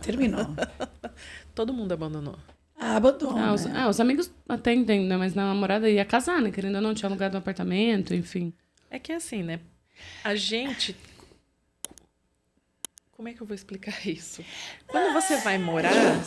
S1: Terminou.
S3: Todo mundo abandonou.
S1: Abandonou.
S2: Os amigos até entendem, né? Mas a namorada ia casar, né? Querendo ou não, tinha alugado um apartamento, enfim.
S3: É que é assim, né? A gente... Como é que eu vou explicar isso? Quando você vai morar,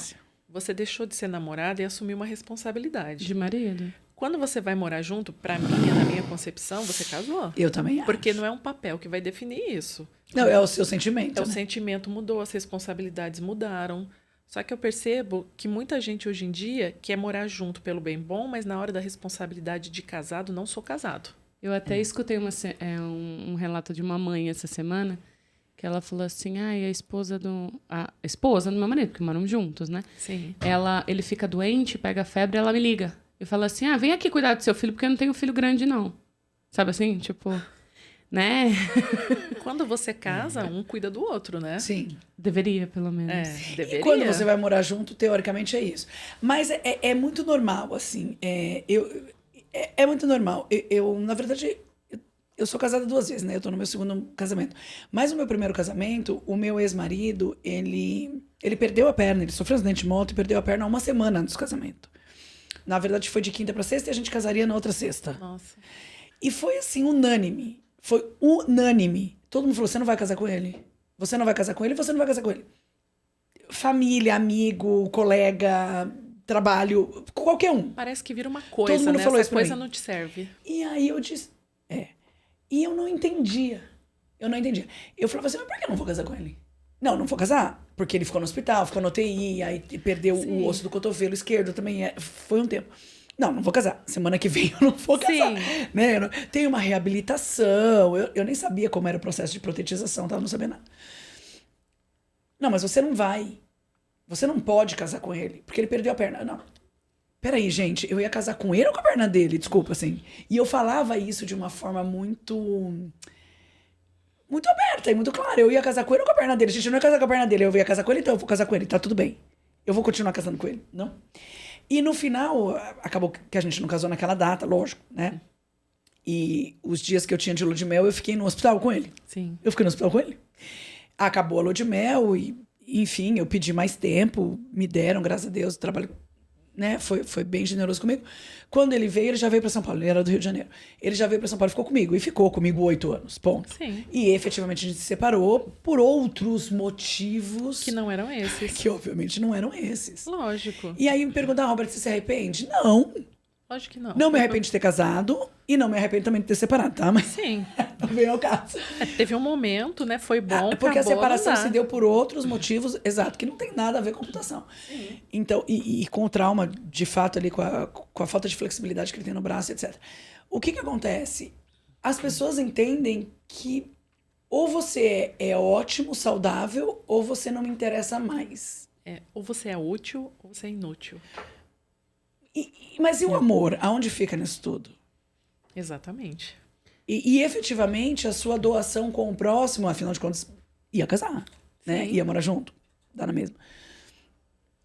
S3: você deixou de ser namorada e assumiu uma responsabilidade.
S2: De marido.
S3: Quando você vai morar junto, na minha concepção, você casou.
S1: Eu também acho.
S3: Porque não é um papel que vai definir isso.
S1: Não, é o seu sentimento.
S3: O sentimento mudou, as responsabilidades mudaram. Só que eu percebo que muita gente hoje em dia quer morar junto pelo bem bom, mas na hora da responsabilidade de casado, não sou casado.
S2: Eu até escutei um relato de uma mãe essa semana, que ela falou assim, a esposa do meu marido, porque moram juntos, né?
S3: Sim.
S2: Ele fica doente, pega febre, ela me liga. E fala assim, vem aqui cuidar do seu filho, porque eu não tenho filho grande, não. Sabe assim? Tipo, né?
S3: Quando você casa, um cuida do outro, né?
S1: Sim.
S2: Deveria, pelo menos.
S3: Deveria.
S1: E quando você vai morar junto, teoricamente é isso. Mas é muito normal, assim. É muito normal. Na verdade, eu sou casada 2 vezes, né? Eu tô no meu segundo casamento. Mas no meu primeiro casamento, o meu ex-marido, ele perdeu a perna. Ele sofreu um acidente de moto e perdeu a perna 1 semana antes do casamento. Na verdade, foi de quinta pra sexta e a gente casaria na outra sexta.
S3: Nossa.
S1: E foi assim, unânime. Foi unânime. Todo mundo falou, você não vai casar com ele. Você não vai casar com ele, você não vai casar com ele. Família, amigo, colega, trabalho, qualquer um.
S3: Parece que vira uma coisa,
S1: Todo mundo
S3: né?
S1: falou
S3: Essa
S1: isso pra
S3: coisa
S1: mim.
S3: não te serve.
S1: E aí eu disse, E eu não entendia. Eu falava assim, mas por que eu não vou casar com ele? Não vou casar. Porque ele ficou no hospital, ficou no UTI, aí perdeu o osso do cotovelo esquerdo também. Foi um tempo. Não vou casar. Semana que vem eu não vou casar. Né? Tem uma reabilitação. Eu nem sabia como era o processo de protetização, tá? Eu não sabia nada. Não, mas você não vai. Você não pode casar com ele, porque ele perdeu a perna. Não. Peraí, gente, eu ia casar com ele ou com a perna dele? Desculpa, assim. E eu falava isso de uma forma muito aberta e muito clara. Eu ia casar com ele ou com a perna dele? Gente, eu não ia casar com a perna dele. Eu ia casar com ele, então eu vou casar com ele. Tá tudo bem. Eu vou continuar casando com ele. Não? E no final, acabou que a gente não casou naquela data, lógico, né? E os dias que eu tinha de lua de mel, eu fiquei no hospital com ele.
S3: Sim.
S1: Eu fiquei no hospital com ele. Acabou a lua de mel e, enfim, eu pedi mais tempo. Me deram, graças a Deus, o trabalho... Né? Foi bem generoso comigo. Quando ele já veio para São Paulo. Ele era do Rio de Janeiro. Ele já veio para São Paulo e ficou comigo. E ficou comigo 8 anos, ponto.
S3: Sim.
S1: E efetivamente a gente se separou por outros motivos.
S3: Que não eram esses.
S1: Que obviamente não eram esses.
S3: Lógico.
S1: E aí me perguntaram, Robert, você se arrepende? Não.
S3: Lógico que não.
S1: Não me arrependo de ter casado e não me arrependo também de ter separado, tá? Mas
S3: Sim.
S1: não veio ao caso.
S3: Teve um momento, né? Foi bom,
S1: porque
S3: acabou,
S1: a separação
S3: não dá.
S1: se deu por outros motivos, exato, que não tem nada a ver com computação. Sim. Então, e com o trauma, de fato, ali, com a falta de flexibilidade que ele tem no braço, etc. O que acontece? As pessoas entendem que ou você é ótimo, saudável, ou você não me interessa mais.
S3: Ou você é útil ou você é inútil.
S1: Mas e o amor? Aonde fica nisso tudo?
S3: Exatamente.
S1: E efetivamente a sua doação com o próximo, afinal de contas, ia casar, né?
S3: Sim.
S1: Ia morar junto, dá na mesma.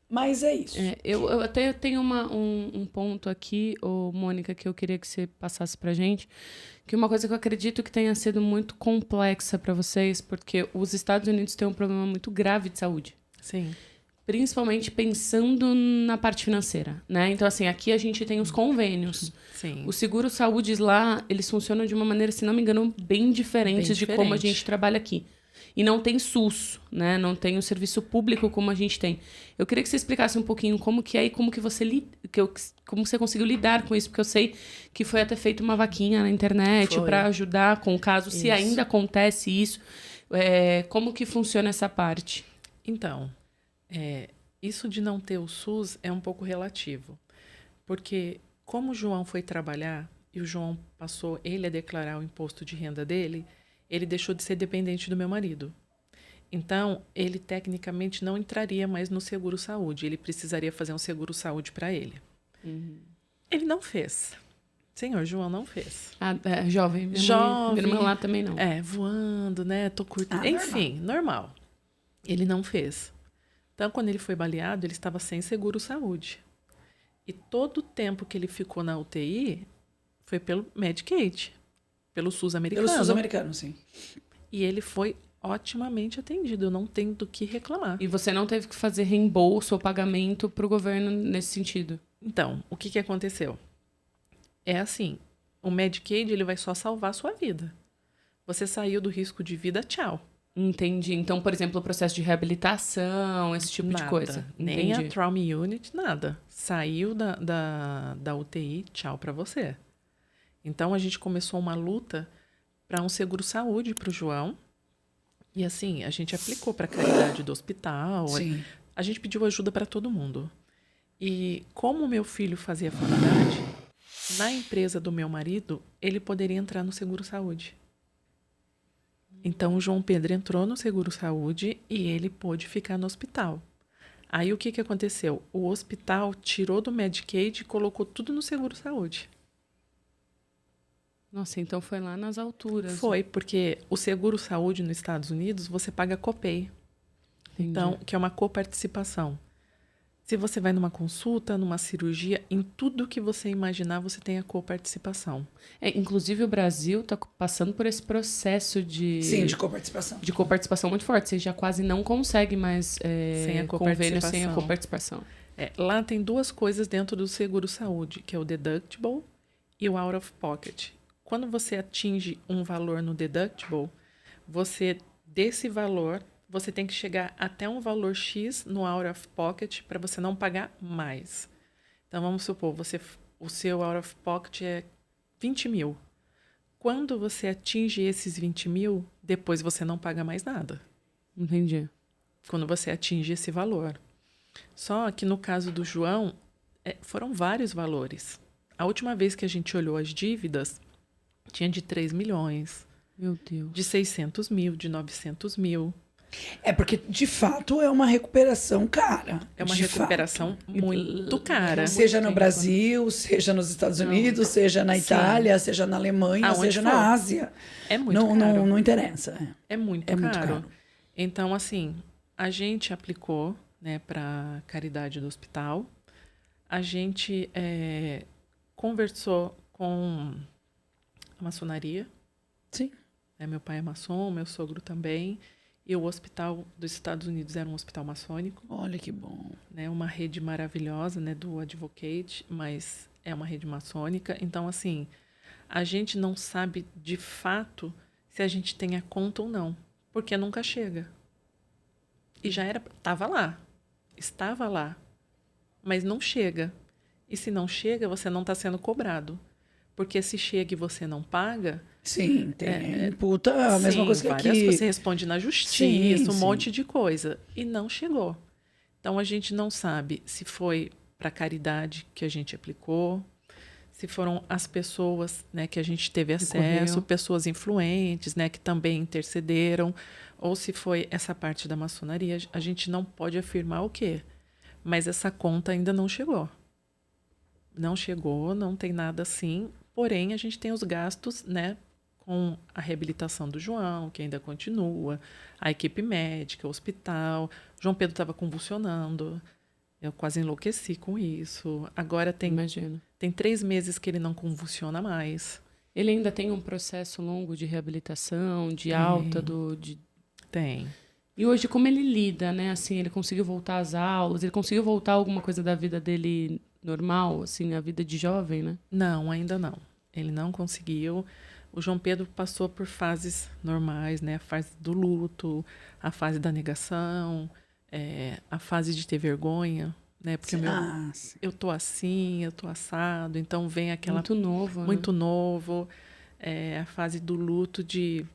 S1: Mas é isso.
S2: Eu até tenho um ponto aqui, Mônica, que eu queria que você passasse pra gente, que uma coisa que eu acredito que tenha sido muito complexa para vocês, porque os Estados Unidos têm um problema muito grave de saúde.
S3: Sim.
S2: Principalmente pensando na parte financeira, né? Então, assim, aqui a gente tem os convênios.
S3: Sim.
S2: Os seguros-saúde lá, eles funcionam de uma maneira, se não me engano, bem diferentes de como a gente trabalha aqui. E não tem SUS, né? Não tem o serviço público como a gente tem. Eu queria que você explicasse um pouquinho como que é e como que você como você conseguiu lidar com isso, porque eu sei que foi até feito uma vaquinha na internet para ajudar com o caso, se ainda acontece isso. Como que funciona essa parte?
S3: Então, isso de não ter o SUS é um pouco relativo. Porque como o João foi trabalhar e o João passou ele a declarar o imposto de renda dele, ele deixou de ser dependente do meu marido. Então, ele tecnicamente não entraria mais no seguro-saúde. Ele precisaria fazer um seguro-saúde para ele. Ele não fez. Senhor João não fez.
S2: Jovem. Minha irmã lá também não.
S3: Voando, né? Tô curtindo. Enfim, normal. Ele não fez. Então, quando ele foi baleado, ele estava sem seguro-saúde. E todo o tempo que ele ficou na UTI foi pelo Medicaid. Pelo SUS americano.
S1: Pelo SUS americano, sim.
S3: E ele foi otimamente atendido. Eu não tenho do que reclamar.
S2: E você não teve que fazer reembolso ou pagamento para o governo nesse sentido?
S3: Então, o que aconteceu? É assim, o Medicaid ele vai só salvar a sua vida. Você saiu do risco de vida, tchau.
S2: Entendi. Então, por exemplo, o processo de reabilitação, esse tipo de coisa.
S3: Nem a Trauma Unit, nada. Saiu da UTI, tchau para você. Então, a gente começou uma luta para um seguro-saúde para o João. E assim, a gente aplicou para a caridade do hospital.
S1: Sim.
S3: A gente pediu ajuda para todo mundo. E como o meu filho fazia faculdade, na empresa do meu marido, ele poderia entrar no seguro-saúde. Então, o João Pedro entrou no seguro-saúde e ele pôde ficar no hospital. Aí, o que aconteceu? O hospital tirou do Medicaid e colocou tudo no seguro-saúde.
S2: Nossa, então foi lá nas alturas.
S3: Foi, porque o seguro-saúde nos Estados Unidos, você paga copay. Então, que é uma coparticipação. Se você vai numa consulta, numa cirurgia, em tudo que você imaginar, você tem a coparticipação.
S2: Inclusive, o Brasil está passando por esse processo de...
S1: Sim, de coparticipação.
S2: De coparticipação muito forte. Você já quase não consegue mais convênio sem a coparticipação.
S3: Lá tem duas coisas dentro do seguro-saúde, que é o deductible e o out-of-pocket. Quando você atinge um valor no deductible, desse valor, você tem que chegar até um valor X no out-of-pocket para você não pagar mais. Então, vamos supor, o seu out-of-pocket é 20 mil. Quando você atinge esses 20 mil, depois você não paga mais nada.
S2: Entendi.
S3: Quando você atinge esse valor. Só que no caso do João, foram vários valores. A última vez que a gente olhou as dívidas, tinha de 3 milhões.
S2: Meu Deus.
S3: De 600 mil, de 900 mil.
S1: Porque, de fato, é uma recuperação cara.
S3: É uma recuperação muito cara.
S1: Seja no Brasil, seja nos Estados Unidos, seja na Itália, seja na Alemanha, seja na Ásia.
S3: É muito caro.
S1: Não interessa.
S3: É muito caro. Então, assim, a gente aplicou, né, para caridade do hospital. A gente conversou com a maçonaria.
S1: Sim.
S3: Meu pai é maçom, meu sogro também. E o hospital dos Estados Unidos era um hospital maçônico.
S1: Olha que bom.
S3: Né? Uma rede maravilhosa, né, do Advocate, mas é uma rede maçônica. Então, assim, a gente não sabe de fato se a gente tem a conta ou não, porque nunca chega. E já estava lá, mas não chega. E se não chega, você não está sendo cobrado. Porque se chega e você não paga...
S1: Sim, imputa a mesma coisa que aqui.
S3: Você responde na justiça, um monte de coisa. E não chegou. Então, a gente não sabe se foi para a caridade que a gente aplicou, se foram as pessoas, né, que a gente teve acesso, pessoas influentes, né, que também intercederam, ou se foi essa parte da maçonaria. A gente não pode afirmar o quê? Mas essa conta ainda não chegou. Não chegou, não tem nada assim. Porém, a gente tem os gastos, né? Com a reabilitação do João, que ainda continua, a equipe médica, o hospital. O João Pedro estava convulsionando. Eu quase enlouqueci com isso. Agora
S2: Imagino.
S3: tem 3 meses que ele não convulsiona mais.
S2: Ele ainda tem um processo longo de reabilitação, de alta
S3: Tem.
S2: E hoje, como ele lida, né? Assim, ele conseguiu voltar às aulas, ele conseguiu voltar a alguma coisa da vida dele normal, assim, a vida de jovem, né?
S3: Não, ainda não. Ele não conseguiu. O João Pedro passou por fases normais, né? A fase do luto, a fase da negação, a fase de ter vergonha, né? Porque eu tô assim, eu tô assado, então vem aquela...
S2: Muito novo,
S3: Muito novo. A fase do luto de...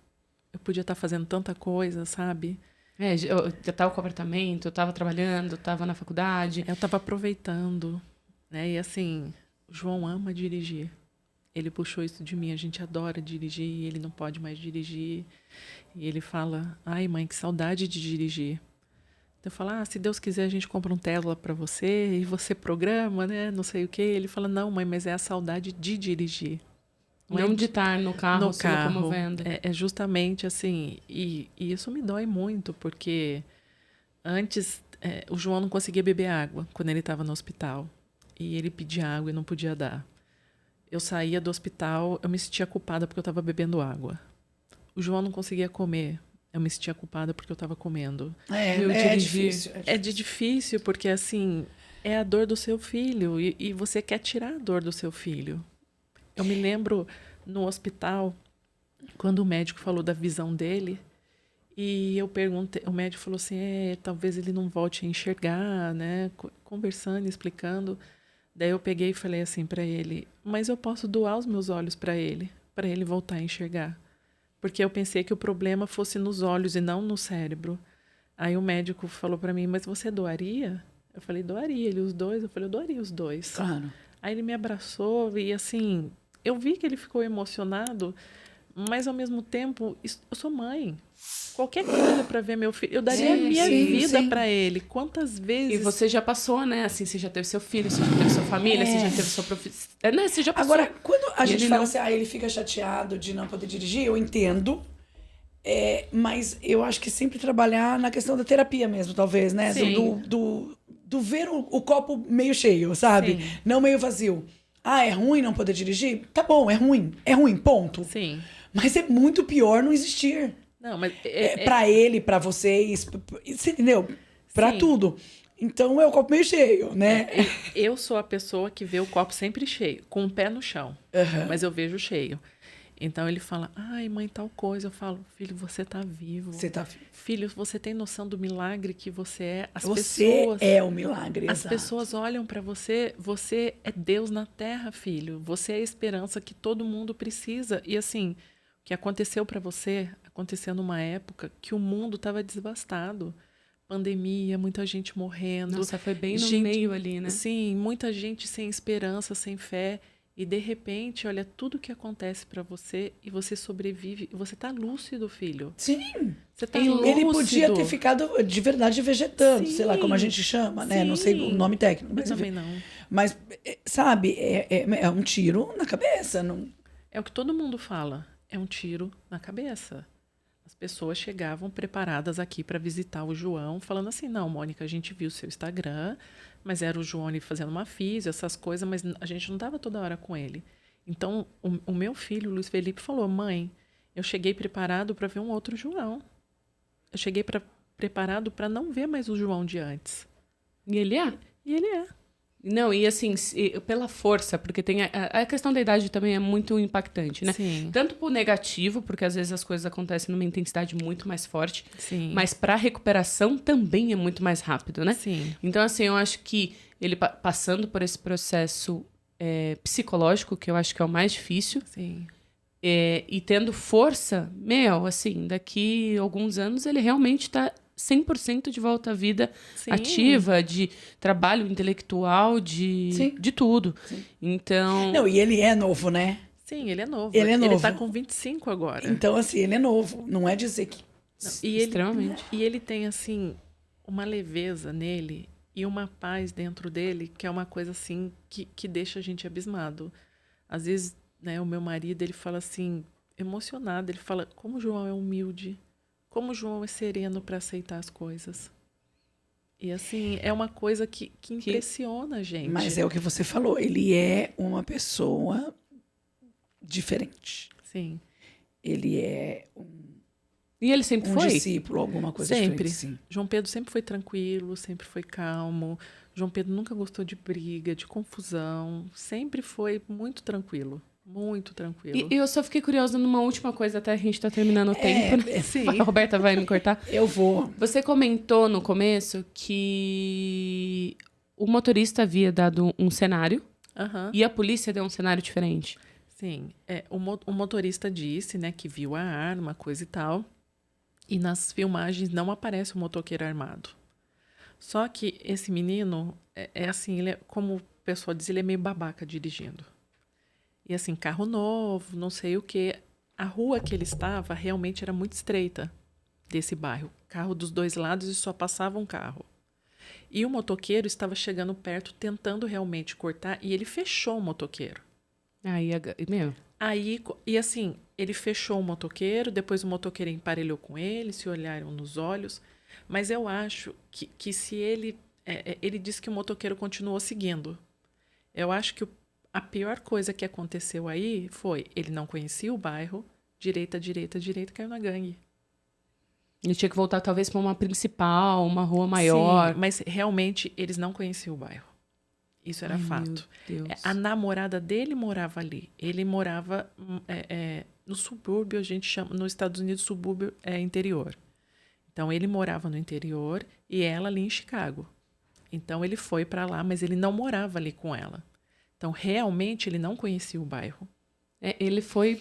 S3: Eu podia estar fazendo tanta coisa, sabe?
S2: Eu já tava com o apartamento, eu tava trabalhando, eu tava na faculdade.
S3: Eu tava aproveitando, né? E assim, o João ama dirigir. Ele puxou isso de mim, a gente adora dirigir, ele não pode mais dirigir. E ele fala, ai mãe, que saudade de dirigir. Então eu falo, se Deus quiser a gente compra um Tesla para você e você programa, né, não sei o quê. Ele fala, não mãe, mas é a saudade de dirigir.
S2: Não de estar no carro, se locomovendo.
S3: É justamente assim, e isso me dói muito, porque antes o João não conseguia beber água quando ele estava no hospital. E ele pedia água e não podia dar. Eu saía do hospital, eu me sentia culpada porque eu estava bebendo água. O João não conseguia comer, eu me sentia culpada porque eu estava comendo.
S1: É difícil.
S3: É difícil porque, assim, é a dor do seu filho e você quer tirar a dor do seu filho. Eu me lembro no hospital, quando o médico falou da visão dele, e eu perguntei, o médico falou assim, talvez ele não volte a enxergar, né? Conversando, explicando. Daí eu peguei e falei assim para ele, mas eu posso doar os meus olhos para ele voltar a enxergar. Porque eu pensei que o problema fosse nos olhos e não no cérebro. Aí o médico falou para mim, mas você doaria? Eu falei, doaria. Ele, os dois? Eu falei, eu doaria os dois.
S1: Claro.
S3: Aí ele me abraçou e assim, eu vi que ele ficou emocionado, mas ao mesmo tempo, eu sou mãe. Qualquer coisa para ver meu filho, eu daria a minha vida para ele. Quantas vezes...
S2: E você já passou, né? Assim, você já teve seu filho, você já teve sua família, você já teve sua profissão. Né? Você já passou.
S1: Agora, quando a gente fala
S2: não...
S1: assim, ele fica chateado de não poder dirigir, eu entendo. Mas eu acho que sempre trabalhar na questão da terapia mesmo, talvez, né? Do ver o copo meio cheio, sabe?
S3: Sim.
S1: Não meio vazio. É ruim não poder dirigir? Tá bom, é ruim. É ruim, ponto.
S3: Sim.
S1: Mas é muito pior não existir.
S3: Não, mas
S1: pra ele, pra vocês, você entendeu? Pra tudo. Então é o copo meio cheio, né?
S3: Eu sou a pessoa que vê o copo sempre cheio, com o pé no chão. Mas eu vejo cheio. Então ele fala, ai mãe, tal coisa. Eu falo, filho, você tá vivo.
S1: Você tá vivo.
S3: Filho, você tem noção do milagre que você é?
S1: Você é o milagre,
S3: As
S1: exato.
S3: pessoas olham pra você, você é Deus na terra, filho. Você é a esperança que todo mundo precisa. E assim, o que aconteceu pra você, aconteceu numa época que o mundo estava devastado. Pandemia, muita gente morrendo.
S2: Nossa, foi bem no meio ali, né?
S3: Sim, muita gente sem esperança, sem fé. E, de repente, olha tudo que acontece para você e você sobrevive. Você tá lúcido, filho.
S1: Sim.
S3: Você tá lúcido.
S1: Ele podia ter ficado de verdade vegetando,
S3: Sim.
S1: sei lá como a gente chama, né?
S3: Sim.
S1: Não sei o nome técnico.
S3: Mas também não.
S1: Mas, sabe, é um tiro na cabeça. Não...
S3: É o que todo mundo fala. É um tiro na cabeça. As pessoas chegavam preparadas aqui para visitar o João, falando assim, não, Mônica, a gente viu o seu Instagram, mas era o João ali fazendo uma físio, essas coisas, mas a gente não estava toda hora com ele. Então, o meu filho, o Luiz Felipe, falou, mãe, eu cheguei preparado para ver um outro João. Eu cheguei preparado para não ver mais o João de antes.
S2: E ele é?
S3: E ele é.
S2: Não, e assim, pela força, porque tem a questão da idade também é muito impactante, né?
S3: Sim.
S2: Tanto pro negativo, porque às vezes as coisas acontecem numa intensidade muito mais forte,
S3: Sim.
S2: mas pra recuperação também é muito mais rápido, né?
S3: Sim.
S2: Então, assim, eu acho que ele passando por esse processo psicológico, que eu acho que é o mais difícil,
S3: Sim.
S2: E tendo força, assim, daqui a alguns anos ele realmente tá 100% de volta à vida
S3: Sim.
S2: ativa, de trabalho intelectual, de tudo.
S1: Sim.
S2: Então...
S1: Não, e ele é novo, né?
S3: Sim, ele é novo.
S1: Ele é novo.
S3: Ele tá com 25 agora.
S1: Então, assim, ele é novo. Não é dizer que...
S3: Não,
S2: extremamente.
S3: E ele tem, assim, uma leveza nele e uma paz dentro dele, que é uma coisa assim que deixa a gente abismado. Às vezes, né, o meu marido, ele fala assim, emocionado, ele fala, como o João é humilde, como o João é sereno para aceitar as coisas. E assim, é uma coisa que impressiona a gente.
S1: Mas é o que você falou, ele é uma pessoa diferente.
S3: Sim.
S1: Ele é
S2: E ele sempre
S1: um
S2: foi?
S1: discípulo, alguma coisa
S3: Sempre.
S1: diferente. Sim.
S3: João Pedro sempre foi tranquilo, sempre foi calmo. João Pedro nunca gostou de briga, de confusão. Sempre foi muito tranquilo. Muito tranquilo.
S2: E eu só fiquei curiosa numa última coisa, até a gente tá terminando o tempo. Né?
S3: sim.
S2: A Roberta vai me cortar.
S1: Eu vou.
S2: Você comentou no começo que o motorista havia dado um cenário
S3: Aham.
S2: e a polícia deu um cenário diferente.
S3: Sim. O motorista disse, né, que viu a arma, coisa e tal. E nas filmagens não aparece o motoqueiro armado. Só que esse menino, é assim, ele como o pessoal diz, ele é meio babaca dirigindo. E assim, carro novo, não sei o quê. A rua que ele estava realmente era muito estreita desse bairro. Carro dos dois lados e só passava um carro. E o motoqueiro estava chegando perto, tentando realmente cortar, e ele fechou o motoqueiro.
S2: Aí, meu...
S3: Aí, e assim, ele fechou o motoqueiro, depois o motoqueiro emparelhou com ele, se olharam nos olhos. Mas eu acho que se ele... ele disse que o motoqueiro continuou seguindo. Eu acho que a pior coisa que aconteceu aí foi, ele não conhecia o bairro, direita, caiu na gangue.
S2: Ele tinha que voltar talvez para uma principal, uma rua maior.
S3: Sim, mas realmente eles não conheciam o bairro. Isso era fato.
S2: Meu Deus.
S3: A namorada dele morava ali. Ele morava no subúrbio, a gente chama, nos Estados Unidos, subúrbio é interior. Então, ele morava no interior e ela ali em Chicago. Então, ele foi para lá, mas ele não morava ali com ela. Então, realmente, ele não conhecia o bairro.
S2: Ele foi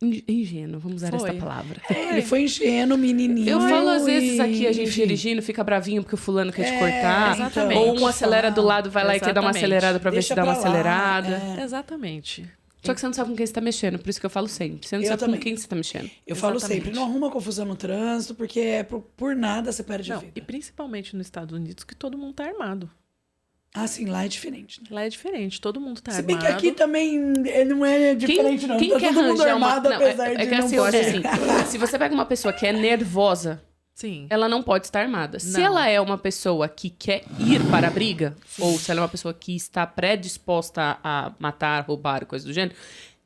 S2: ingênuo, vamos usar
S3: Foi.
S2: esta palavra.
S1: Ele foi ingênuo, menininho.
S2: Eu falo, às vezes,
S1: e-
S2: aqui, a gente
S1: enfim.
S2: dirigindo, fica bravinho porque o fulano quer te cortar.
S3: exatamente.
S2: Ou um
S1: Então,
S2: acelera do lado, vai lá e quer dar uma
S3: Exatamente.
S2: acelerada pra ver
S1: Deixa
S2: se dá uma
S1: pra lá,
S2: acelerada.
S3: Exatamente.
S2: Só que você não sabe com quem você tá mexendo, por isso que eu falo sempre. Você não
S1: Eu
S2: sabe
S1: também.
S2: com quem você tá mexendo.
S1: Eu falo
S3: Exatamente.
S1: sempre, não arruma confusão no trânsito, porque por nada você perde a
S3: Não,
S1: vida.
S3: e principalmente nos Estados Unidos, que todo mundo tá armado.
S1: Ah, sim, lá é diferente. Né?
S3: Lá é diferente, todo mundo tá
S1: Se
S3: armado.
S1: bem que aqui também não é diferente, não.
S2: Quem
S1: Tá
S2: quer
S1: todo mundo
S2: arranjar uma...
S1: armado,
S2: Não,
S1: apesar de
S2: que
S1: não
S2: assim, eu acho
S1: poder.
S2: assim, se você pega uma pessoa que é nervosa,
S3: Sim.
S2: ela não pode estar armada. Se
S3: Não.
S2: ela é uma pessoa que quer ir para a briga, ou se ela é uma pessoa que está predisposta a matar, roubar, coisa do gênero,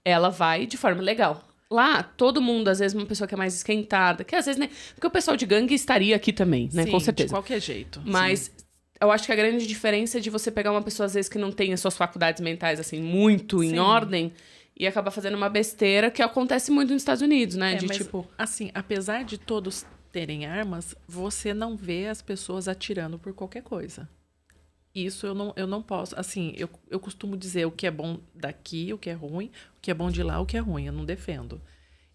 S2: ela vai de forma legal. Lá, todo mundo, às vezes, uma pessoa que é mais esquentada, que às vezes, né? Porque o pessoal de gangue estaria aqui também, né?
S3: Sim,
S2: Com certeza.
S3: de qualquer jeito.
S2: Mas eu acho que a grande diferença é de você pegar uma pessoa, às vezes, que não tem as suas faculdades mentais, assim, muito em
S3: Sim.
S2: ordem, e acabar fazendo uma besteira, que acontece muito nos Estados Unidos, né? De
S3: mas,
S2: tipo.
S3: assim, apesar de todos terem armas, você não vê as pessoas atirando por qualquer coisa. Isso eu não posso. Assim, eu costumo dizer o que é bom daqui, o que é ruim, o que é bom de lá, o que é ruim. Eu não defendo.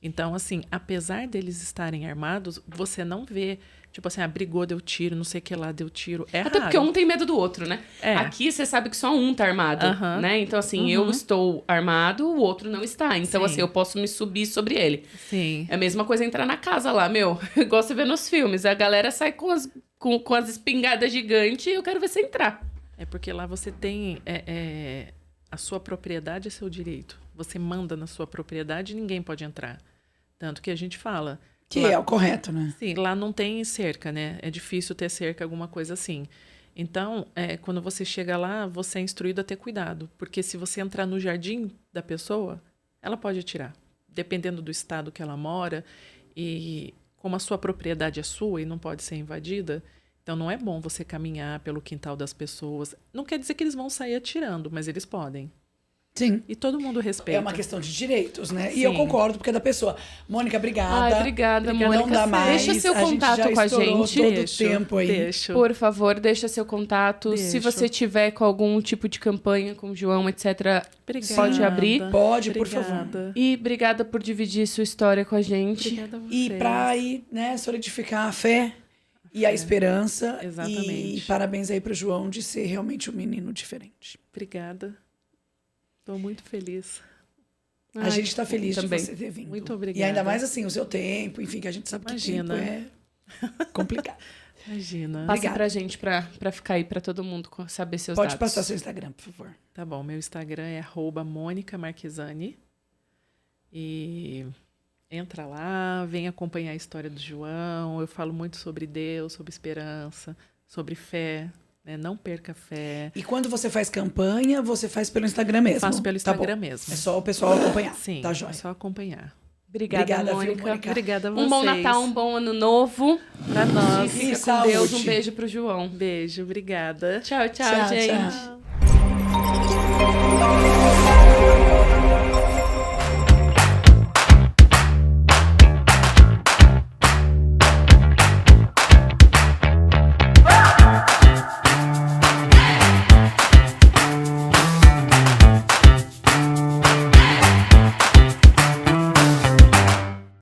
S3: Então, assim, apesar deles estarem armados, você não vê, tipo assim, brigou, deu tiro, não sei o que lá, deu tiro. É
S2: Até
S3: raro.
S2: porque um tem medo do outro, né?
S3: É.
S2: Aqui você sabe que só um tá armado,
S3: Aham.
S2: né? Então, assim, eu estou armado, o outro não está. Então,
S3: Sim.
S2: assim, eu posso me subir sobre ele.
S3: Sim.
S2: É a mesma coisa entrar na casa lá, meu. Igual você vê nos filmes. A galera sai com as espingardas gigantes e eu quero ver você entrar.
S3: É porque lá você tem a sua propriedade é seu direito. Você manda na sua propriedade e ninguém pode entrar. Tanto que a gente fala.
S1: Que
S3: lá,
S1: é o correto, né?
S3: Sim, lá não tem cerca, né? É difícil ter cerca, alguma coisa assim. Então, quando você chega lá, você é instruído a ter cuidado. Porque se você entrar no jardim da pessoa, ela pode atirar. Dependendo do estado que ela mora. E como a sua propriedade é sua e não pode ser invadida, então não é bom você caminhar pelo quintal das pessoas. Não quer dizer que eles vão sair atirando, mas eles podem.
S1: Sim.
S3: E todo mundo respeita.
S1: É uma questão de direitos, né? E
S3: Sim.
S1: eu concordo, porque é da pessoa. Mônica, obrigada.
S2: Ai, obrigada,
S1: Não
S2: Mônica.
S1: dá mais.
S2: Deixa seu
S1: A gente
S2: contato
S1: já
S2: com a
S1: estourou
S2: gente.
S1: todo o tempo aí.
S3: Deixo.
S2: Por favor, deixa seu contato. Se
S3: Deixo.
S2: você tiver com algum tipo de campanha com o João, etc.,
S3: Obrigada.
S2: pode abrir.
S1: Pode, por
S3: Obrigada.
S2: E obrigada por dividir sua história com a gente.
S3: Obrigada a
S1: E
S3: vocês.
S1: pra aí, né, solidificar a fé e a esperança.
S3: Exatamente.
S1: E parabéns aí pro João de ser realmente um menino diferente.
S3: Obrigada. Estou muito feliz.
S1: A
S2: Ai,
S1: gente tá feliz
S2: também.
S1: de você ter vindo.
S3: Muito
S1: E
S3: obrigada.
S1: ainda mais assim, o seu tempo, enfim, que a gente sabe
S3: Imagina.
S1: que tempo é complicado.
S3: Imagina.
S2: Passa
S1: Obrigada.
S2: pra gente, pra ficar aí, pra todo mundo saber seus
S1: Pode
S2: dados.
S1: passar seu Instagram, por favor.
S3: Tá bom, meu Instagram é @MônicaMarquesani. E entra lá, vem acompanhar a história do João. Eu falo muito sobre Deus, sobre esperança, sobre fé. Né? Não perca a fé.
S1: E quando você faz campanha, você faz pelo Instagram mesmo?
S3: Faço pelo
S1: Tá bom.
S3: Instagram mesmo.
S1: É só o pessoal acompanhar.
S3: Sim,
S1: Tá joia.
S3: é só acompanhar.
S2: Obrigada,
S1: Viu,
S2: Mônica.
S1: Mônica?
S3: Obrigada a vocês.
S2: Um bom Natal, um bom Ano Novo.
S3: Pra nós.
S2: Fica
S1: E
S2: com Deus.
S1: saúde.
S2: Um beijo pro João.
S3: Beijo, obrigada.
S2: Tchau,
S1: Tchau,
S2: gente.
S1: tchau.